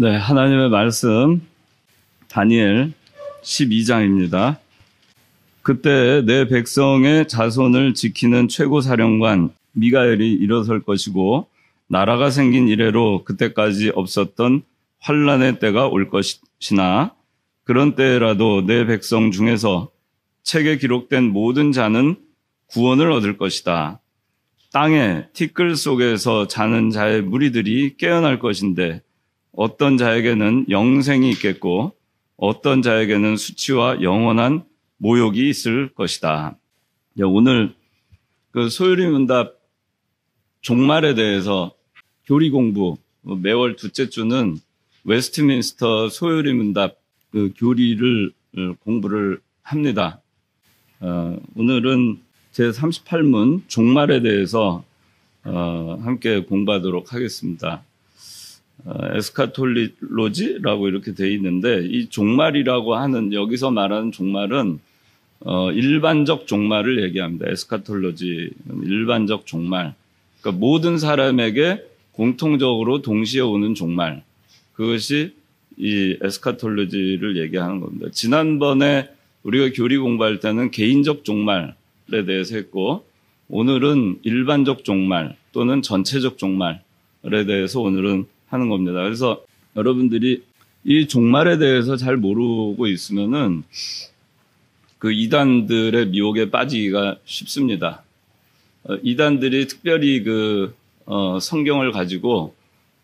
네, 하나님의 말씀 다니엘 12장입니다. 그때 내 백성의 자손을 지키는 최고사령관 미가엘이 일어설 것이고 나라가 생긴 이래로 그때까지 없었던 환난의 때가 올 것이나 그런 때라도 내 백성 중에서 책에 기록된 모든 자는 구원을 얻을 것이다. 땅에 티끌 속에서 자는 자의 무리들이 깨어날 것인데 어떤 자에게는 영생이 있겠고 어떤 자에게는 수치와 영원한 모욕이 있을 것이다. 오늘 그 소요리 문답 종말에 대해서 교리 공부, 매월 둘째 주는 웨스트민스터 소요리 문답 그 교리를 공부를 합니다. 오늘은 제38문 종말에 대해서 함께 공부하도록 하겠습니다. 에스카톨로지라고 이렇게 되어 있는데 이 종말이라고 하는 여기서 말하는 종말은 일반적 종말을 얘기합니다. 에스카톨로지 일반적 종말. 그러니까 모든 사람에게 공통적으로 동시에 오는 종말. 그것이 이 에스카톨로지를 얘기하는 겁니다. 지난번에 우리가 교리 공부할 때는 개인적 종말에 대해서 했고 오늘은 일반적 종말 또는 전체적 종말에 대해서 오늘은 하는 겁니다. 그래서 여러분들이 이 종말에 대해서 잘 모르고 있으면은 그 이단들의 미혹에 빠지기가 쉽습니다. 이단들이 특별히 그 성경을 가지고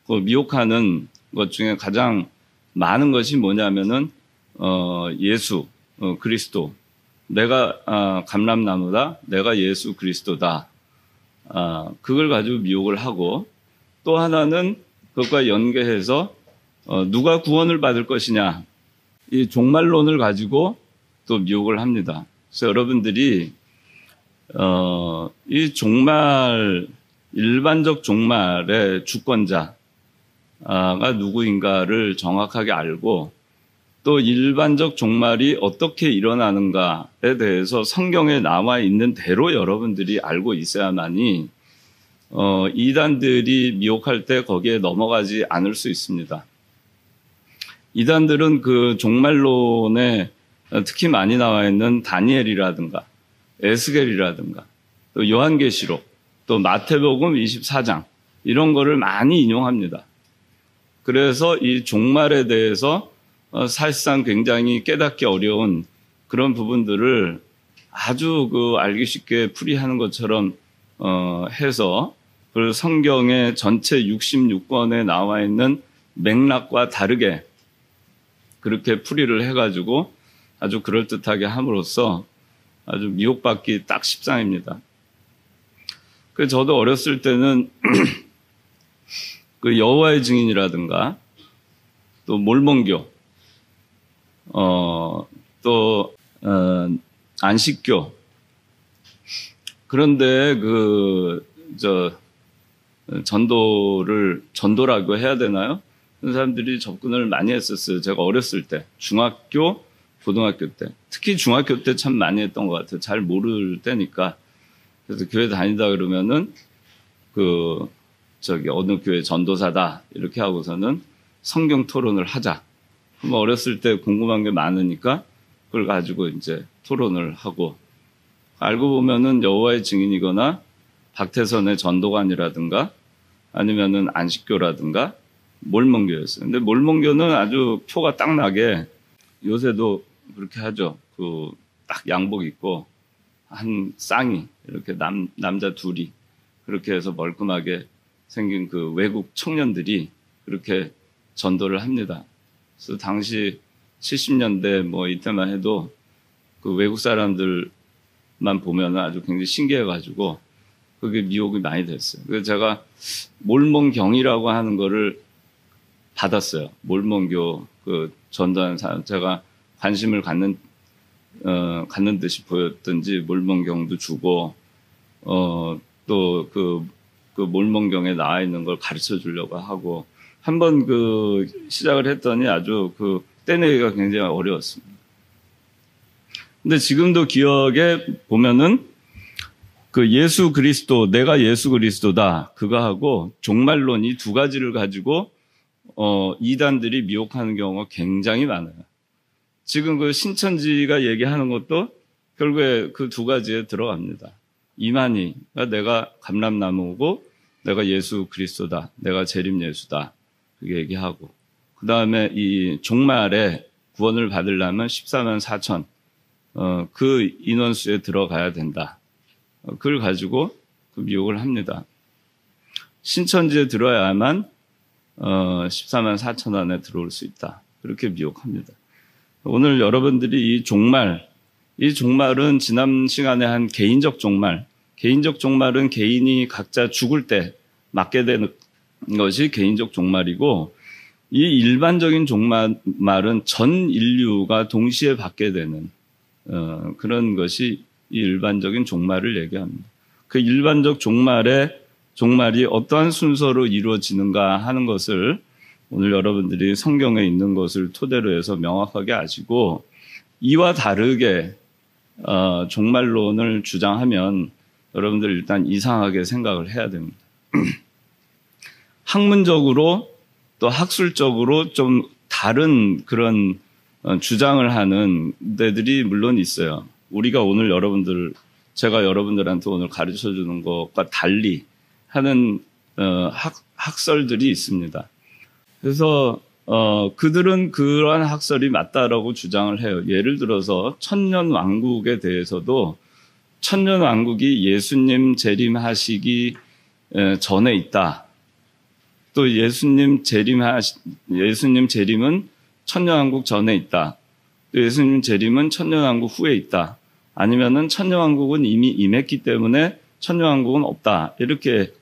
그 미혹하는 것 중에 가장 많은 것이 뭐냐면은 예수 그리스도 내가 감람나무다 내가 예수 그리스도다 그걸 가지고 미혹을 하고 또 하나는 그것과 연계해서 누가 구원을 받을 것이냐 이 종말론을 가지고 또 미혹을 합니다. 그래서 여러분들이 이 종말 일반적 종말의 주권자가 누구인가를 정확하게 알고 또 일반적 종말이 어떻게 일어나는가에 대해서 성경에 나와 있는 대로 여러분들이 알고 있어야만이 이단들이 미혹할 때 거기에 넘어가지 않을 수 있습니다. 이단들은 그 종말론에 특히 많이 나와 있는 다니엘이라든가 에스겔이라든가 또 요한계시록 또 마태복음 24장 이런 거를 많이 인용합니다. 그래서 이 종말에 대해서 사실상 굉장히 깨닫기 어려운 그런 부분들을 아주 그 알기 쉽게 풀이하는 것처럼 해서 그 성경의 전체 66권에 나와 있는 맥락과 다르게 그렇게 풀이를 해가지고 아주 그럴듯하게 함으로써 아주 미혹받기 딱 십상입니다. 그 저도 어렸을 때는 그 여호와의 증인이라든가 또 몰몬교 또 안식교 그런데 전도라고 해야 되나요? 그런 사람들이 접근을 많이 했었어요. 제가 어렸을 때, 중학교, 고등학교 때. 특히 중학교 때 참 많이 했던 것 같아요. 잘 모를 때니까. 그래서 교회 다니다 그러면은, 어느 교회 전도사다. 이렇게 하고서는 성경 토론을 하자. 그럼 어렸을 때 궁금한 게 많으니까 그걸 가지고 이제 토론을 하고, 알고 보면은 여호와의 증인이거나 박태선의 전도관이라든가 아니면은 안식교라든가 몰몬교였어요. 근데 몰몬교는 아주 표가 딱 나게 요새도 그렇게 하죠. 딱 양복 입고 한 쌍이 이렇게 남자 둘이 그렇게 해서 멀끔하게 생긴 그 외국 청년들이 그렇게 전도를 합니다. 그래서 당시 70년대 뭐 이때만 해도 그 외국 사람들만 보면 아주 굉장히 신기해가지고 그게 미혹이 많이 됐어요. 그래서 제가 몰몬경이라고 하는 거를 받았어요. 몰몬교 그 전도하는 사람 제가 관심을 갖는 듯이 보였던지 몰몬경도 주고 또 그 몰몬경에 나와 있는 걸 가르쳐 주려고 하고 한번 그 시작을 했더니 아주 그 떼내기가 굉장히 어려웠습니다. 근데 지금도 기억에 보면은 그 예수 그리스도, 내가 예수 그리스도다 그거 하고 종말론 이 두 가지를 가지고 이단들이 미혹하는 경우가 굉장히 많아요. 지금 그 신천지가 얘기하는 것도 결국에 그 두 가지에 들어갑니다. 이만희가 내가 감람나무고 내가 예수 그리스도다. 내가 재림 예수다. 그렇게 얘기하고 그 다음에 이 종말에 구원을 받으려면 14만 4천 그 인원수에 들어가야 된다. 그걸 가지고 그 미혹을 합니다. 신천지에 들어야만 14만 4천 안에 들어올 수 있다. 그렇게 미혹합니다. 오늘 여러분들이 이 종말은 지난 시간에 한 개인적 종말은 개인이 각자 죽을 때 맞게 되는 것이 개인적 종말이고 이 일반적인 종말은 전 인류가 동시에 받게 되는 그런 것이 이 일반적인 종말을 얘기합니다. 그 일반적 종말이 어떠한 순서로 이루어지는가 하는 것을 오늘 여러분들이 성경에 있는 것을 토대로 해서 명확하게 아시고 이와 다르게 종말론을 주장하면 여러분들 일단 이상하게 생각을 해야 됩니다. 학문적으로 또 학술적으로 좀 다른 그런 주장을 하는 데들이 물론 있어요. 우리가 오늘 제가 여러분들한테 오늘 가르쳐 주는 것과 달리 하는 학설들이 있습니다. 그래서 그들은 그러한 학설이 맞다라고 주장을 해요. 예를 들어서 천년왕국에 대해서도 천년왕국이 예수님 재림하시기 전에 있다. 또 예수님 재림은 천년왕국 전에 있다. 또 예수님 재림은 천년왕국 후에 있다. 아니면은 천년왕국은 이미 임했기 때문에 천년왕국은 없다. 이렇게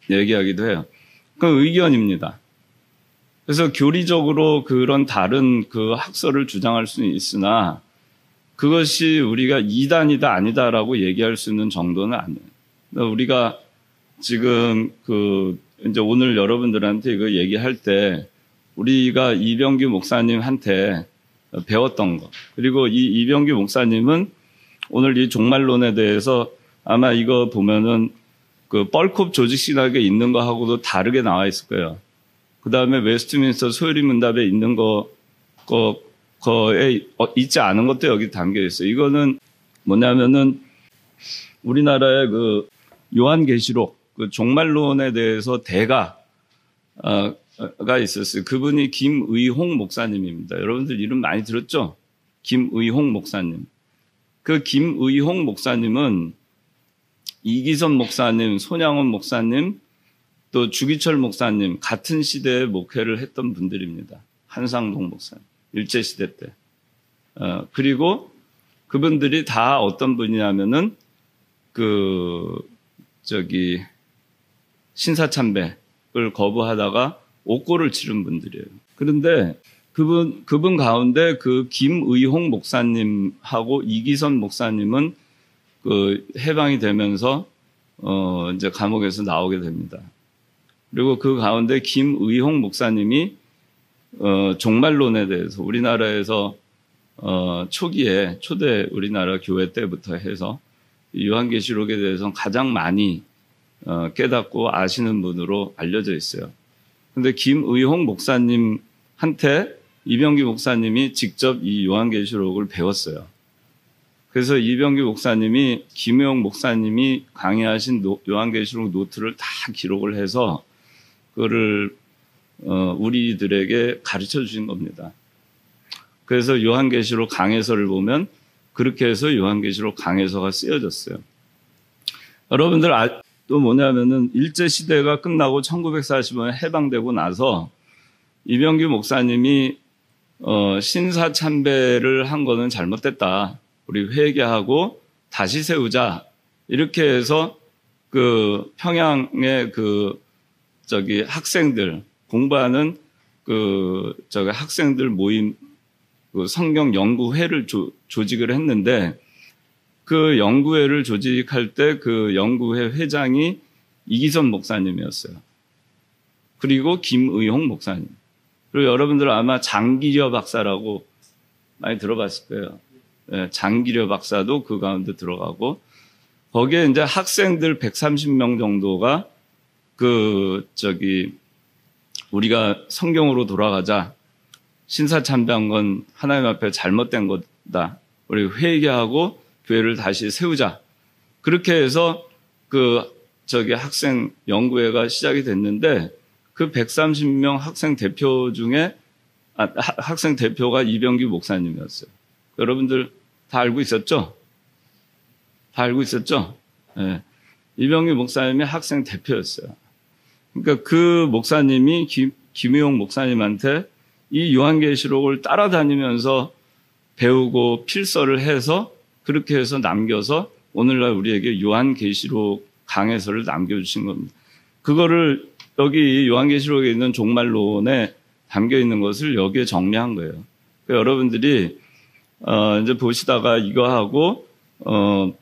얘기하기도 해요. 그건 의견입니다. 그래서 교리적으로 그런 다른 그 학설을 주장할 수는 있으나 그것이 우리가 이단이다 아니다라고 얘기할 수 있는 정도는 아니에요. 우리가 지금 이제 오늘 여러분들한테 이거 얘기할 때 우리가 이병규 목사님한테 배웠던 것 그리고 이 이병규 목사님은 오늘 이 종말론에 대해서 아마 이거 보면은 그 뻘컵 조직신학에 있는 거하고도 다르게 나와 있을 거예요. 그 다음에 웨스트민스터 소요리문답에 있는 거에 있지 않은 것도 여기 담겨 있어요. 이거는 뭐냐면은 우리나라의 그 요한계시록 그 종말론에 대해서 대가가 있었어요. 그분이 김의홍 목사님입니다. 여러분들 이름 많이 들었죠? 김의홍 목사님. 그 김의홍 목사님은 이기선 목사님, 손양원 목사님, 또 주기철 목사님 같은 시대에 목회를 했던 분들입니다. 한상동 목사님 일제시대 때. 그리고 그분들이 다 어떤 분이냐면은 신사참배를 거부하다가 옥고를 치른 분들이에요. 그런데 그분 가운데 그 김의홍 목사님하고 이기선 목사님은 해방이 되면서 이제 감옥에서 나오게 됩니다. 그리고 그 가운데 김의홍 목사님이 종말론에 대해서 우리나라에서 초대 우리나라 교회 때부터 해서 요한계시록에 대해서 가장 많이 깨닫고 아시는 분으로 알려져 있어요. 그런데 김의홍 목사님한테 이병규 목사님이 직접 이 요한계시록을 배웠어요. 그래서 이병규 목사님이 김의홍 목사님이 강의하신 요한계시록 노트를 다 기록을 해서 그거를 우리들에게 가르쳐 주신 겁니다. 그래서 요한계시록 강해서를 보면 그렇게 해서 요한계시록 강해서가 쓰여졌어요. 여러분들 또 뭐냐면은 일제시대가 끝나고 1945년 해방되고 나서 이병규 목사님이 신사참배를 한 거는 잘못됐다. 우리 회개하고 다시 세우자. 이렇게 해서 평양의 학생들 공부하는 학생들 모임 성경 연구회를 조직을 했는데 그 연구회를 조직할 때 그 연구회 회장이 이기선 목사님이었어요. 그리고 김의홍 목사님. 그리고 여러분들 아마 장기려 박사라고 많이 들어봤을 거예요. 네, 장기려 박사도 그 가운데 들어가고 거기에 이제 학생들 130명 정도가 우리가 성경으로 돌아가자. 신사참배한 건 하나님 앞에 잘못된 거다. 우리 회개하고 교회를 다시 세우자. 그렇게 해서 학생 연구회가 시작이 됐는데 그 130명 학생 대표 중에 학생 대표가 이병규 목사님이었어요. 여러분들 다 알고 있었죠? 다 알고 있었죠? 네. 이병규 목사님이 학생 대표였어요. 그러니까 그 목사님이 김우용 목사님한테 이 요한계시록을 따라다니면서 배우고 필서를 해서 그렇게 해서 남겨서 오늘날 우리에게 요한계시록 강해서를 남겨주신 겁니다. 그거를 여기 요한계시록에 있는 종말론에 담겨 있는 것을 여기에 정리한 거예요. 그러니까 여러분들이 이제 보시다가 이거 하고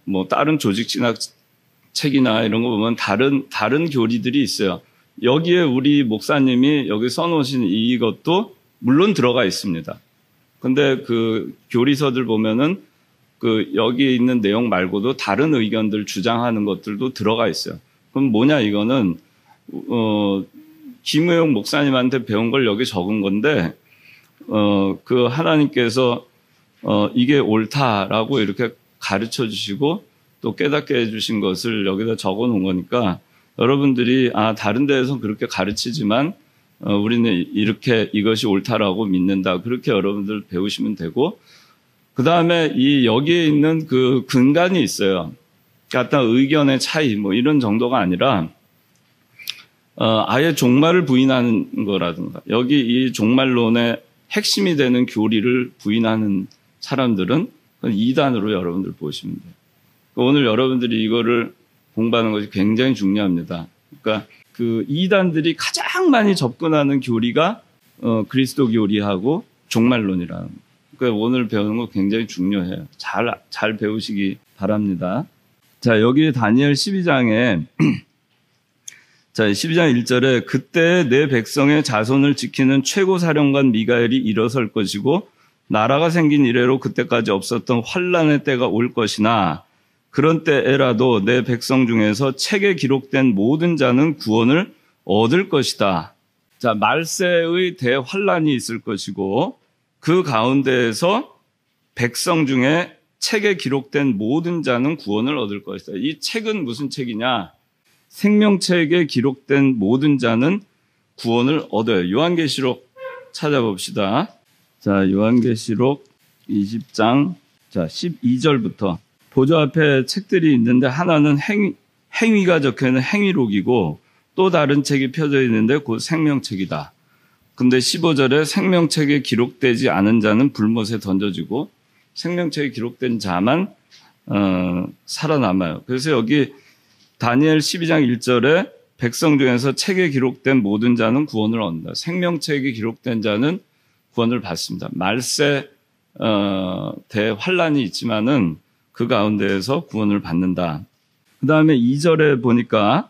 뭐 다른 조직 진학 책이나 이런 거 보면 다른 교리들이 있어요. 여기에 우리 목사님이 여기 써놓으신 이것도 물론 들어가 있습니다. 근데 그 교리서들 보면은 그 여기에 있는 내용 말고도 다른 의견들 주장하는 것들도 들어가 있어요. 그럼 뭐냐 이거는 김우용 목사님한테 배운 걸 여기 적은 건데 그 하나님께서 이게 옳다라고 이렇게 가르쳐 주시고 또 깨닫게 해주신 것을 여기다 적어 놓은 거니까 여러분들이 다른 데에서 그렇게 가르치지만 우리는 이렇게 이것이 옳다라고 믿는다. 그렇게 여러분들 배우시면 되고 그 다음에 여기에 있는 그 근간이 있어요. 그러니까 의견의 차이 뭐 이런 정도가 아니라 아예 종말을 부인하는 거라든가 여기 이 종말론의 핵심이 되는 교리를 부인하는 사람들은 이단으로 여러분들 보시면 돼요. 오늘 여러분들이 이거를 공부하는 것이 굉장히 중요합니다. 그러니까 그 이단들이 가장 많이 접근하는 교리가 그리스도 교리하고 종말론이라는 거예요. 그러니까 오늘 배우는 거 굉장히 중요해요. 잘 배우시기 바랍니다. 자, 여기 다니엘 12장에 자, 12장 1절에 그때 내 백성의 자손을 지키는 최고 사령관 미가엘이 일어설 것이고 나라가 생긴 이래로 그때까지 없었던 환란의 때가 올 것이나 그런 때에라도 내 백성 중에서 책에 기록된 모든 자는 구원을 얻을 것이다. 자, 말세의 대환란이 있을 것이고 그 가운데에서 백성 중에 책에 기록된 모든 자는 구원을 얻을 것이다. 이 책은 무슨 책이냐? 생명책에 기록된 모든 자는 구원을 얻어요. 요한계시록 찾아봅시다. 자, 요한계시록 20장 자 12절부터 보좌 앞에 책들이 있는데 하나는 행위가 적혀있는 행위록이고 또 다른 책이 펴져 있는데 곧 생명책이다. 근데 15절에 생명책에 기록되지 않은 자는 불못에 던져지고 생명책에 기록된 자만 살아남아요. 그래서 여기 다니엘 12장 1절에 백성 중에서 책에 기록된 모든 자는 구원을 얻는다. 생명책에 기록된 자는 구원을 받습니다. 말세 대환란이 있지만은 그 가운데에서 구원을 받는다. 그 다음에 2절에 보니까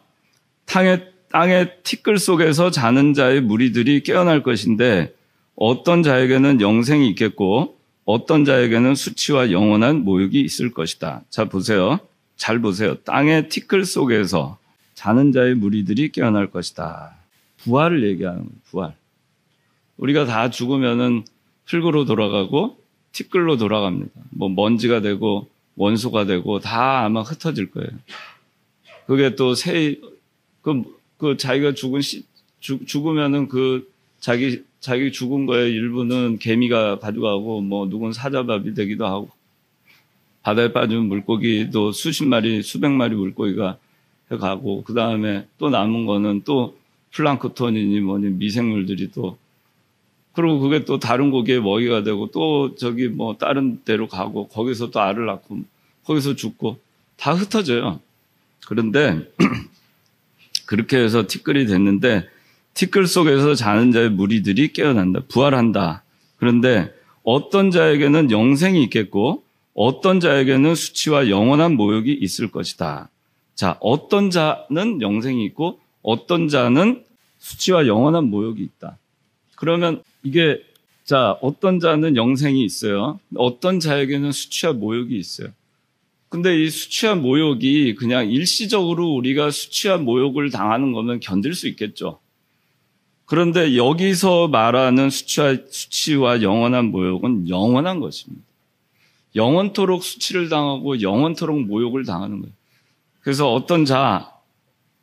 땅의 티끌 속에서 자는 자의 무리들이 깨어날 것인데 어떤 자에게는 영생이 있겠고 어떤 자에게는 수치와 영원한 모욕이 있을 것이다. 자, 보세요. 잘 보세요. 땅의 티끌 속에서 자는 자의 무리들이 깨어날 것이다. 부활을 얘기하는 거예요. 부활. 우리가 다 죽으면은 흙으로 돌아가고 티끌로 돌아갑니다. 뭐 먼지가 되고 원소가 되고 다 아마 흩어질 거예요. 그게 또 자기가 죽으면은 자기 죽은 거에 일부는 개미가 가져가고 뭐 누군 사자밥이 되기도 하고 바다에 빠진 물고기도 수십 마리, 수백 마리 물고기가 해가고 그 다음에 또 남은 거는 또 플랑크톤이니 뭐니 미생물들이 또 그리고 그게 또 다른 고기의 먹이가 되고 또 저기 뭐 다른 데로 가고 거기서 또 알을 낳고 거기서 죽고 다 흩어져요. 그런데 그렇게 해서 티끌이 됐는데 티끌 속에서 자는 자의 무리들이 깨어난다. 부활한다. 그런데 어떤 자에게는 영생이 있겠고 어떤 자에게는 수치와 영원한 모욕이 있을 것이다. 자, 어떤 자는 영생이 있고 어떤 자는 수치와 영원한 모욕이 있다. 그러면 이게 자, 어떤 자는 영생이 있어요. 어떤 자에게는 수치와 모욕이 있어요. 근데 이 수치와 모욕이 그냥 일시적으로 우리가 수치와 모욕을 당하는 거면 견딜 수 있겠죠. 그런데 여기서 말하는 수치와 영원한 모욕은 영원한 것입니다. 영원토록 수치를 당하고 영원토록 모욕을 당하는 거예요. 그래서 어떤 자,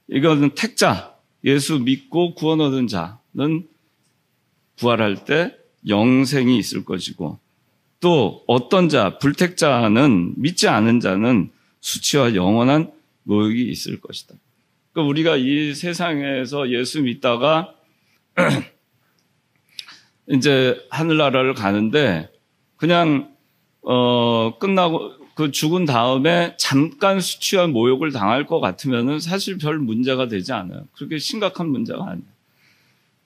이거는 택자, 예수 믿고 구원 얻은 자는 부활할 때 영생이 있을 것이고, 또 어떤 자, 불택자는, 믿지 않은 자는 수치와 영원한 모욕이 있을 것이다. 그러니까 우리가 이 세상에서 예수 믿다가 이제 하늘나라를 가는데 그냥 끝나고 그 죽은 다음에 잠깐 수치와 모욕을 당할 것 같으면은 사실 별 문제가 되지 않아요. 그렇게 심각한 문제가 아니에요.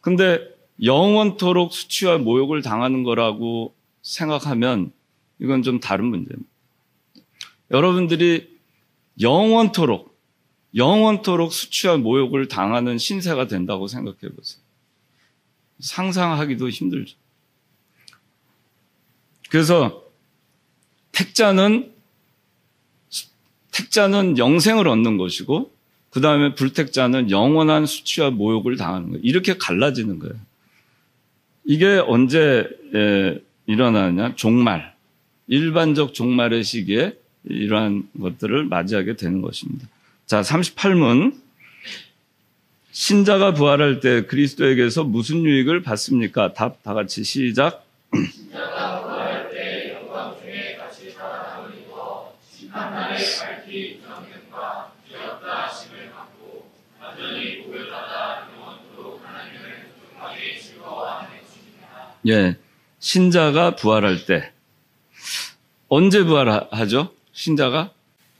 근데 영원토록 수치와 모욕을 당하는 거라고 생각하면 이건 좀 다른 문제입니다. 여러분들이 영원토록 수치와 모욕을 당하는 신세가 된다고 생각해 보세요. 상상하기도 힘들죠. 그래서 택자는 영생을 얻는 것이고, 그 다음에 불택자는 영원한 수치와 모욕을 당하는 거예요. 이렇게 갈라지는 거예요. 이게 언제 일어나느냐? 종말. 일반적 종말의 시기에 이러한 것들을 맞이하게 되는 것입니다. 자, 38문. 신자가 부활할 때 그리스도에게서 무슨 유익을 받습니까? 답 다 같이 시작. 신자가 부활할 때 영광 중에 같이 살아남으리고 심판날에 밝히 정령과 죄없다 하심을 받고 완전히 구별받아 영원토록 하나님을 존귀하게 즐거워하는 것입니다. 예, 신자가 부활할 때 언제 부활하죠? 신자가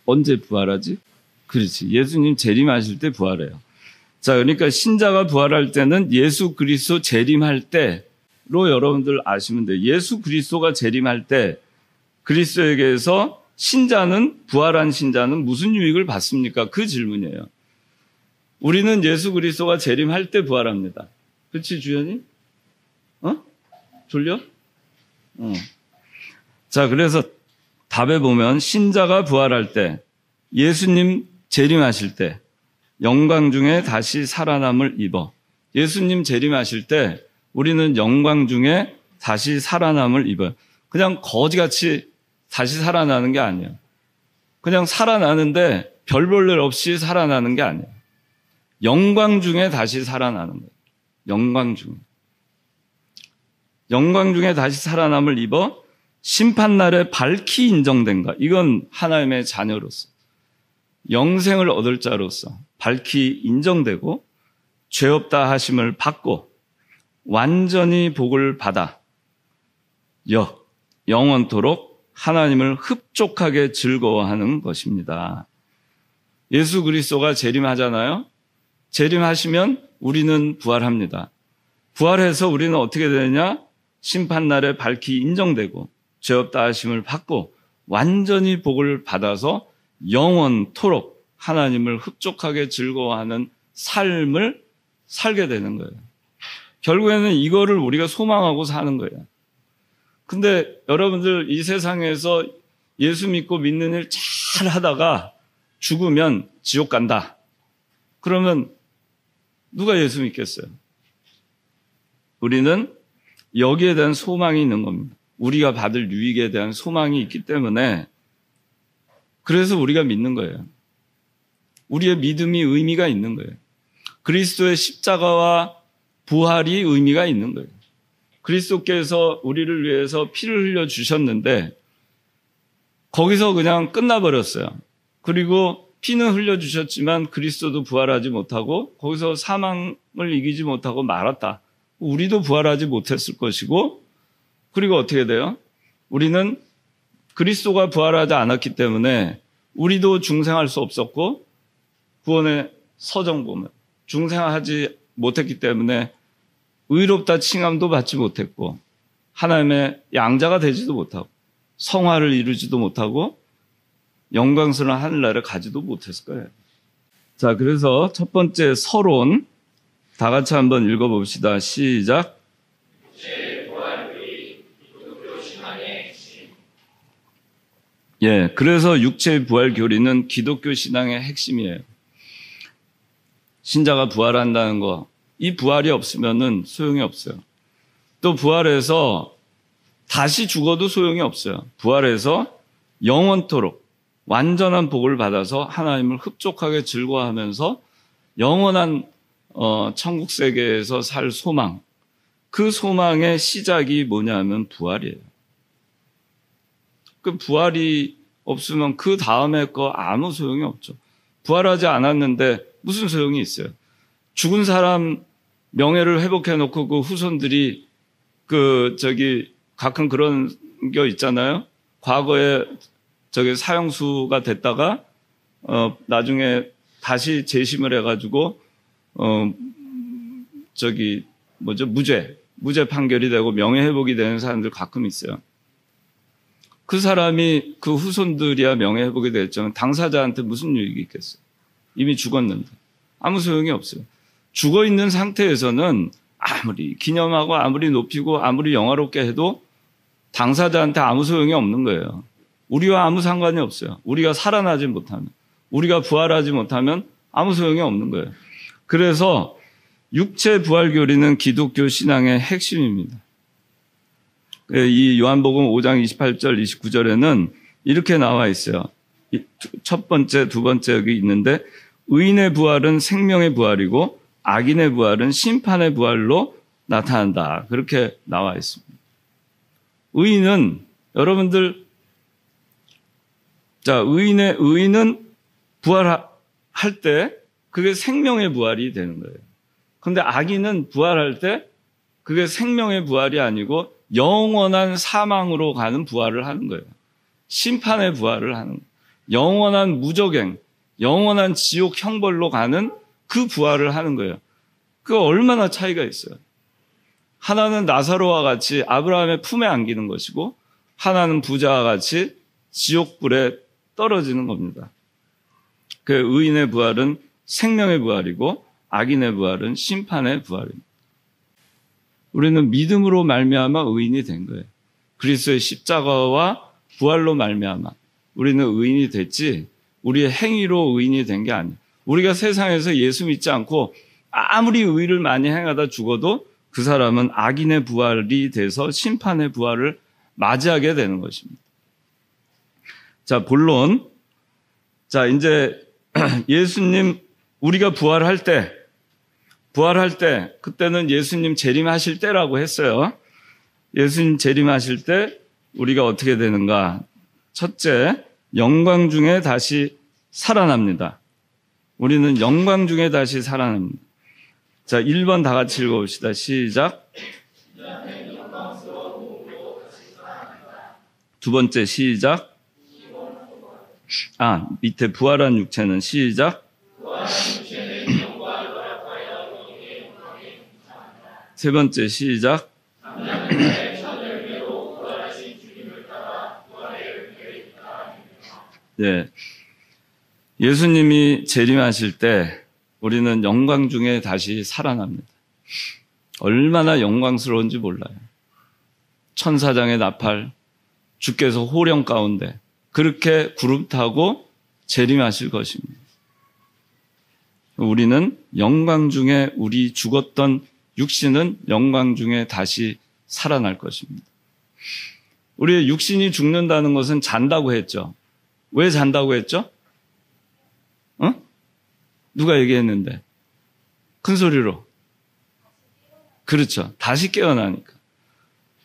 언제 부활하지? 그렇지, 예수님 재림하실 때 부활해요. 자, 그러니까 신자가 부활할 때는 예수 그리스도 재림할 때로 여러분들 아시면 돼요. 예수 그리스도가 재림할 때 그리스도에게서 부활한 신자는 무슨 유익을 받습니까? 그 질문이에요. 우리는 예수 그리스도가 재림할 때 부활합니다. 그렇지, 주연이? 졸려? 자, 그래서 답에 보면 신자가 부활할 때, 예수님 재림하실 때 영광 중에 다시 살아남을 입어. 예수님 재림하실 때 우리는 영광 중에 다시 살아남을 입어요. 그냥 거지같이 다시 살아나는 게 아니에요. 그냥 살아나는데 별 볼 일 없이 살아나는 게 아니에요. 영광 중에 다시 살아나는 거예요. 영광 중에 다시 살아남을 입어 심판날에 밝히 인정된가. 이건 하나님의 자녀로서, 영생을 얻을 자로서 밝히 인정되고 죄 없다 하심을 받고 완전히 복을 받아 영원토록 하나님을 흡족하게 즐거워하는 것입니다. 예수 그리스도가 재림하잖아요. 재림하시면 우리는 부활합니다. 부활해서 우리는 어떻게 되느냐? 심판날에 밝히 인정되고 죄 없다 하심을 받고 완전히 복을 받아서 영원토록 하나님을 흡족하게 즐거워하는 삶을 살게 되는 거예요. 결국에는 이거를 우리가 소망하고 사는 거예요. 근데 여러분들 이 세상에서 예수 믿고 믿는 일 잘 하다가 죽으면 지옥 간다. 그러면 누가 예수 믿겠어요? 우리는 여기에 대한 소망이 있는 겁니다. 우리가 받을 유익에 대한 소망이 있기 때문에 그래서 우리가 믿는 거예요. 우리의 믿음이 의미가 있는 거예요. 그리스도의 십자가와 부활이 의미가 있는 거예요. 그리스도께서 우리를 위해서 피를 흘려 주셨는데 거기서 그냥 끝나버렸어요. 그리고 피는 흘려 주셨지만 그리스도도 부활하지 못하고 거기서 사망을 이기지 못하고 말았다. 우리도 부활하지 못했을 것이고, 그리고 어떻게 돼요? 우리는 그리스도가 부활하지 않았기 때문에 우리도 중생할 수 없었고, 구원의 서정 보면 중생하지 못했기 때문에 의롭다 칭함도 받지 못했고, 하나님의 양자가 되지도 못하고, 성화를 이루지도 못하고, 영광스러운 하늘나라를 가지도 못했을 거예요. 자, 그래서 첫 번째 서론 다 같이 한번 읽어봅시다. 시작. 예, 그래서 육체의 부활 교리는 기독교 신앙의 핵심이에요. 신자가 부활한다는 거, 이 부활이 없으면은 소용이 없어요. 또 부활해서 다시 죽어도 소용이 없어요. 부활해서 영원토록 완전한 복을 받아서 하나님을 흡족하게 즐거워하면서 영원한 천국 세계에서 살 소망, 그 소망의 시작이 뭐냐면 부활이에요. 그 부활이 없으면 그 다음에 거 아무 소용이 없죠. 부활하지 않았는데 무슨 소용이 있어요? 죽은 사람 명예를 회복해 놓고 그 후손들이 가끔 그런 게 있잖아요. 과거에 사형수가 됐다가 나중에 다시 재심을 해가지고 무죄 판결이 되고 명예 회복이 되는 사람들 가끔 있어요. 그 사람이 그 후손들이야 명예 회복이 됐지만 당사자한테 무슨 유익이 있겠어요? 이미 죽었는데 아무 소용이 없어요. 죽어 있는 상태에서는 아무리 기념하고 아무리 높이고 아무리 영화롭게 해도 당사자한테 아무 소용이 없는 거예요. 우리와 아무 상관이 없어요. 우리가 살아나지 못하면, 우리가 부활하지 못하면 아무 소용이 없는 거예요. 그래서 육체 부활 교리는 기독교 신앙의 핵심입니다. 이 요한복음 5장 28절, 29절에는 이렇게 나와 있어요. 첫 번째, 두 번째 여기 있는데 의인의 부활은 생명의 부활이고 악인의 부활은 심판의 부활로 나타난다. 그렇게 나와 있습니다. 의인은 여러분들 의인은 부활할 때 그게 생명의 부활이 되는 거예요. 그런데 악인은 부활할 때 그게 생명의 부활이 아니고 영원한 사망으로 가는 부활을 하는 거예요. 심판의 부활을 하는 거예요. 영원한 무적행, 영원한 지옥 형벌로 가는 그 부활을 하는 거예요. 그거 얼마나 차이가 있어요. 하나는 나사로와 같이 아브라함의 품에 안기는 것이고 하나는 부자와 같이 지옥불에 떨어지는 겁니다. 그 의인의 부활은 생명의 부활이고 악인의 부활은 심판의 부활입니다. 우리는 믿음으로 말미암아 의인이 된 거예요. 그리스도의 십자가와 부활로 말미암아 우리는 의인이 됐지 우리의 행위로 의인이 된 게 아니에요. 우리가 세상에서 예수 믿지 않고 아무리 의를 많이 행하다 죽어도 그 사람은 악인의 부활이 돼서 심판의 부활을 맞이하게 되는 것입니다. 자, 본론. 자, 이제 예수님 우리가 부활할 때 그때는 예수님 재림하실 때라고 했어요. 예수님 재림하실 때 우리가 어떻게 되는가? 첫째, 영광 중에 다시 살아납니다. 우리는 영광 중에 다시 살아납니다. 자, 1번 다 같이 읽어봅시다. 시작. 두 번째 시작. 밑에 부활한 육체는 시작. 세 번째 시작. 네. 예수님이 재림하실 때 우리는 영광 중에 다시 살아납니다. 얼마나 영광스러운지 몰라요. 천사장의 나팔, 주께서 호령 가운데 그렇게 구름 타고 재림하실 것입니다. 우리는 영광 중에 우리 죽었던 육신은 영광 중에 다시 살아날 것입니다. 우리의 육신이 죽는다는 것은 잔다고 했죠. 왜 잔다고 했죠? 누가 얘기했는데? 큰 소리로. 그렇죠. 다시 깨어나니까.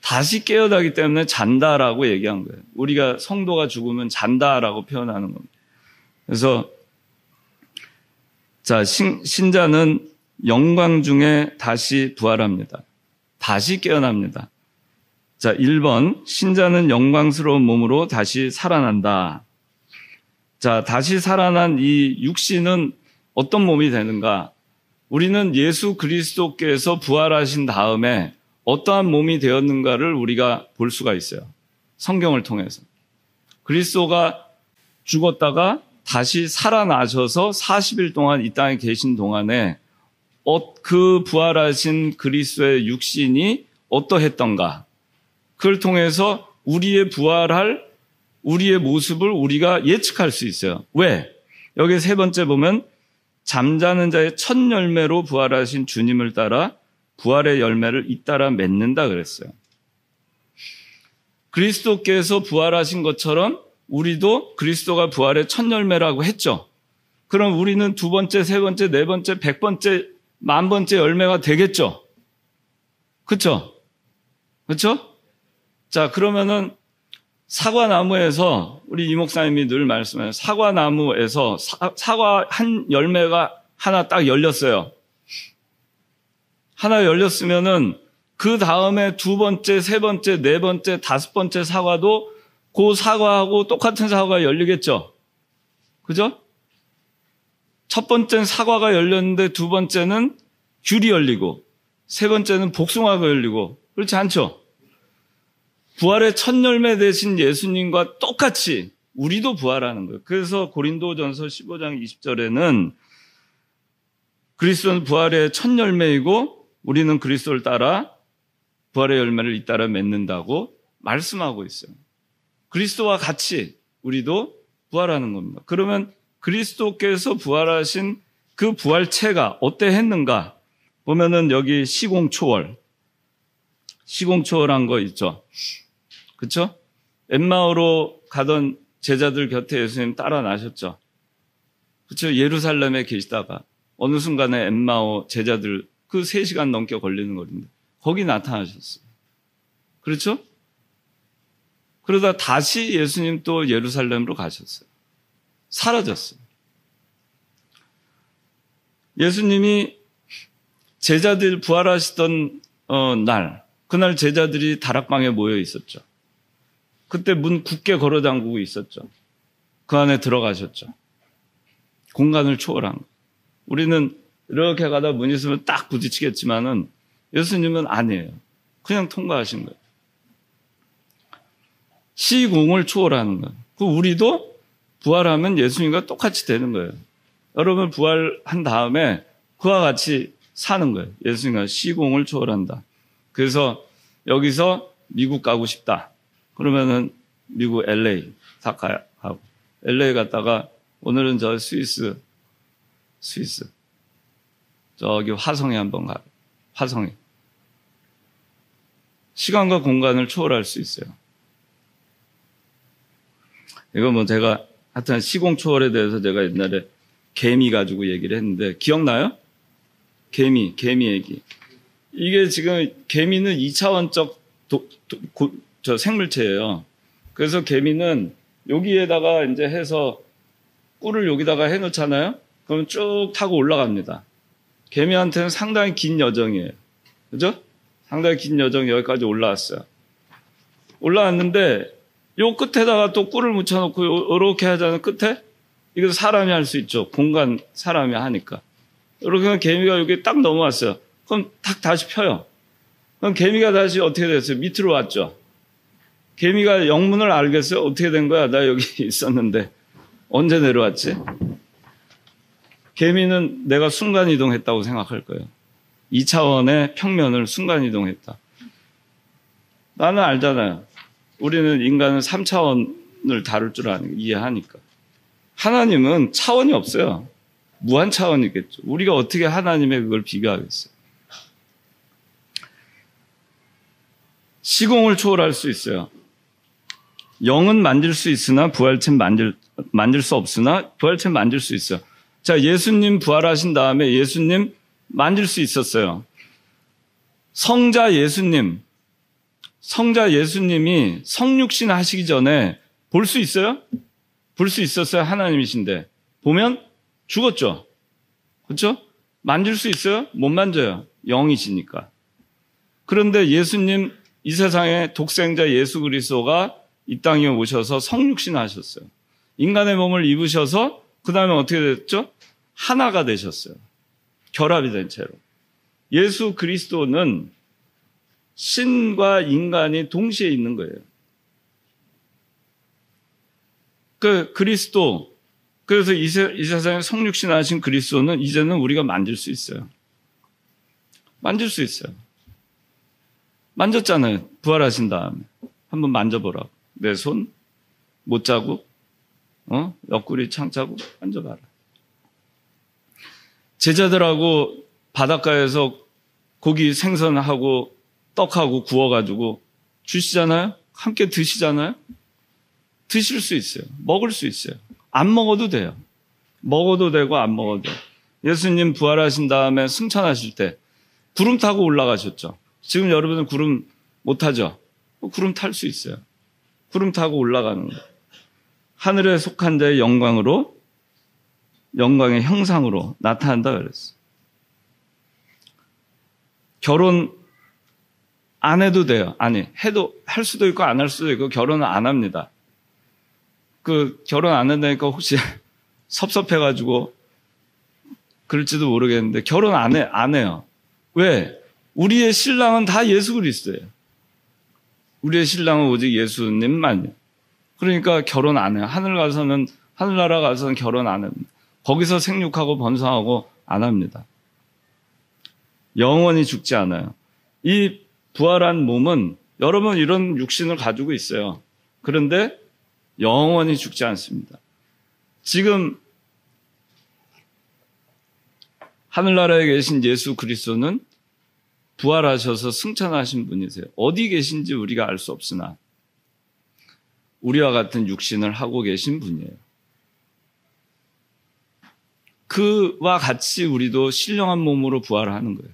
다시 깨어나기 때문에 잔다라고 얘기한 거예요. 우리가 성도가 죽으면 잔다라고 표현하는 겁니다. 그래서 자, 신자는 영광 중에 다시 부활합니다. 다시 깨어납니다. 자, 1번 신자는 영광스러운 몸으로 다시 살아난다. 자, 다시 살아난 이 육신은 어떤 몸이 되는가? 우리는 예수 그리스도께서 부활하신 다음에 어떠한 몸이 되었는가를 우리가 볼 수가 있어요. 성경을 통해서. 그리스도가 죽었다가 다시 살아나셔서 40일 동안 이 땅에 계신 동안에 그 부활하신 그리스도의 육신이 어떠했던가? 그걸 통해서 우리의 부활할 우리의 모습을 우리가 예측할 수 있어요. 왜? 여기 세 번째 보면 잠자는 자의 첫 열매로 부활하신 주님을 따라 부활의 열매를 잇따라 맺는다 그랬어요. 그리스도께서 부활하신 것처럼 우리도 그리스도가 부활의 첫 열매라고 했죠. 그럼 우리는 두 번째, 세 번째, 네 번째, 100번째, 10,000번째 열매가 되겠죠. 그렇죠? 그렇죠? 자, 그러면은 사과나무에서 우리 이 목사님이 늘 말씀해요. 사과나무에서 사과 한 열매가 하나 딱 열렸어요. 하나 열렸으면은 그 다음에 두 번째, 세 번째, 네 번째, 5번째 사과도 그 사과하고 똑같은 사과가 열리겠죠. 그죠? 첫 번째는 사과가 열렸는데 두 번째는 귤이 열리고 세 번째는 복숭아가 열리고 그렇지 않죠? 부활의 첫 열매 되신 예수님과 똑같이 우리도 부활하는 거예요. 그래서 고린도전서 15장 20절에는 그리스도는 부활의 첫 열매이고 우리는 그리스도를 따라 부활의 열매를 잇따라 맺는다고 말씀하고 있어요. 그리스도와 같이 우리도 부활하는 겁니다. 그러면 그리스도께서 부활하신 그 부활체가 어때 했는가? 보면은 여기 시공초월 한 거 있죠. 그렇죠? 엠마오로 가던 제자들 곁에 예수님 따라 나셨죠. 그렇죠? 예루살렘에 계시다가 어느 순간에 엠마오 제자들 그 3시간 넘게 걸리는 거리인데 거기 나타나셨어요. 그렇죠? 그러다 다시 예수님 또 예루살렘으로 가셨어요. 사라졌어요. 예수님이 제자들 부활하시던 그날 제자들이 다락방에 모여 있었죠. 그때 문 굳게 걸어 잠그고 있었죠. 그 안에 들어가셨죠. 공간을 초월한 거. 우리는 이렇게 가다 문 있으면 딱 부딪히겠지만은 예수님은 아니에요. 그냥 통과하신 거예요. 시공을 초월하는 거예요. 우리도 부활하면 예수님과 똑같이 되는 거예요. 여러분 부활한 다음에 그와 같이 사는 거예요. 예수님과 시공을 초월한다. 그래서 여기서 미국 가고 싶다. 그러면은 미국 LA 다 가고 LA 갔다가 오늘은 저 스위스 저기 화성에 한번 가요. 화성에 시간과 공간을 초월할 수 있어요. 이거 뭐 제가 하여튼 시공 초월에 대해서 제가 옛날에 개미 가지고 얘기를 했는데 기억나요? 개미 얘기. 이게 지금 개미는 2차원적 저 생물체예요. 그래서 개미는 여기에다가 이제 해서 꿀을 여기다가 해 놓잖아요. 그러면 쭉 타고 올라갑니다. 개미한테는 상당히 긴 여정이에요. 그죠? 상당히 긴 여정 여기까지 올라왔어요. 올라왔는데 요 끝에다가 또 꿀을 묻혀놓고 이렇게 하자는 끝에 이거 사람이 할 수 있죠. 공간 사람이 하니까. 이렇게 하면 개미가 여기 딱 넘어왔어요. 그럼 딱 다시 펴요. 그럼 개미가 다시 어떻게 됐어요? 밑으로 왔죠. 개미가 영문을 알겠어요? 어떻게 된 거야? 나 여기 있었는데 언제 내려왔지? 개미는 내가 순간이동했다고 생각할 거예요. 2차원의 평면을 순간이동했다. 나는 알잖아요. 우리는 인간은 3차원을 다룰 줄 이해하니까. 하나님은 차원이 없어요. 무한 차원이겠죠. 우리가 어떻게 하나님의 그걸 비교하겠어요. 시공을 초월할 수 있어요. 영은 만질 수 있으나 부활체는 만질 수 없으나 부활체는 만질 수 있어요. 자, 예수님 부활하신 다음에 예수님 만질 수 있었어요. 성자 예수님이 성육신 하시기 전에 볼 수 있어요? 볼 수 있었어요. 하나님이신데. 보면 죽었죠. 그렇죠? 만질 수 있어요? 못 만져요. 영이시니까. 그런데 예수님 이 세상에 독생자 예수 그리스도가 이 땅에 오셔서 성육신 하셨어요. 인간의 몸을 입으셔서 그 다음에 어떻게 됐죠? 하나가 되셨어요. 결합이 된 채로. 예수 그리스도는 신과 인간이 동시에 있는 거예요. 그리스도, 그래서 이 세상에 성육신 하신 그리스도는 이제는 우리가 만질 수 있어요. 만질 수 있어요. 만졌잖아요. 부활하신 다음에. 한번 만져보라고. 내 손, 못자국, 옆구리 창자국 만져봐라. 제자들하고 바닷가에서 고기 생선하고 떡하고 구워가지고 주시잖아요? 함께 드시잖아요? 드실 수 있어요. 먹을 수 있어요. 안 먹어도 돼요. 먹어도 되고 안 먹어도 돼요. 예수님 부활하신 다음에 승천하실 때 구름 타고 올라가셨죠. 지금 여러분은 구름 못 타죠? 구름 탈 수 있어요. 구름 타고 올라가는 거예요. 하늘에 속한 자의 영광으로, 영광의 형상으로 나타난다 그랬어요. 결혼 안 해도 돼요. 아니, 해도, 할 수도 있고 안 할 수도 있고 결혼은 안 합니다. 결혼 안 한다니까 혹시 섭섭해가지고 그럴지도 모르겠는데 결혼 안 해요. 왜? 우리의 신랑은 다 예수 그리스도예요. 우리의 신랑은 오직 예수님만이에요. 그러니까 결혼 안 해요. 하늘나라 가서는 결혼 안 합니다. 거기서 생육하고 번성하고 안 합니다. 영원히 죽지 않아요. 이 부활한 몸은 여러분 이런 육신을 가지고 있어요. 그런데 영원히 죽지 않습니다. 지금 하늘나라에 계신 예수 그리스도는 부활하셔서 승천하신 분이세요. 어디 계신지 우리가 알 수 없으나 우리와 같은 육신을 하고 계신 분이에요. 그와 같이 우리도 신령한 몸으로 부활하는 거예요.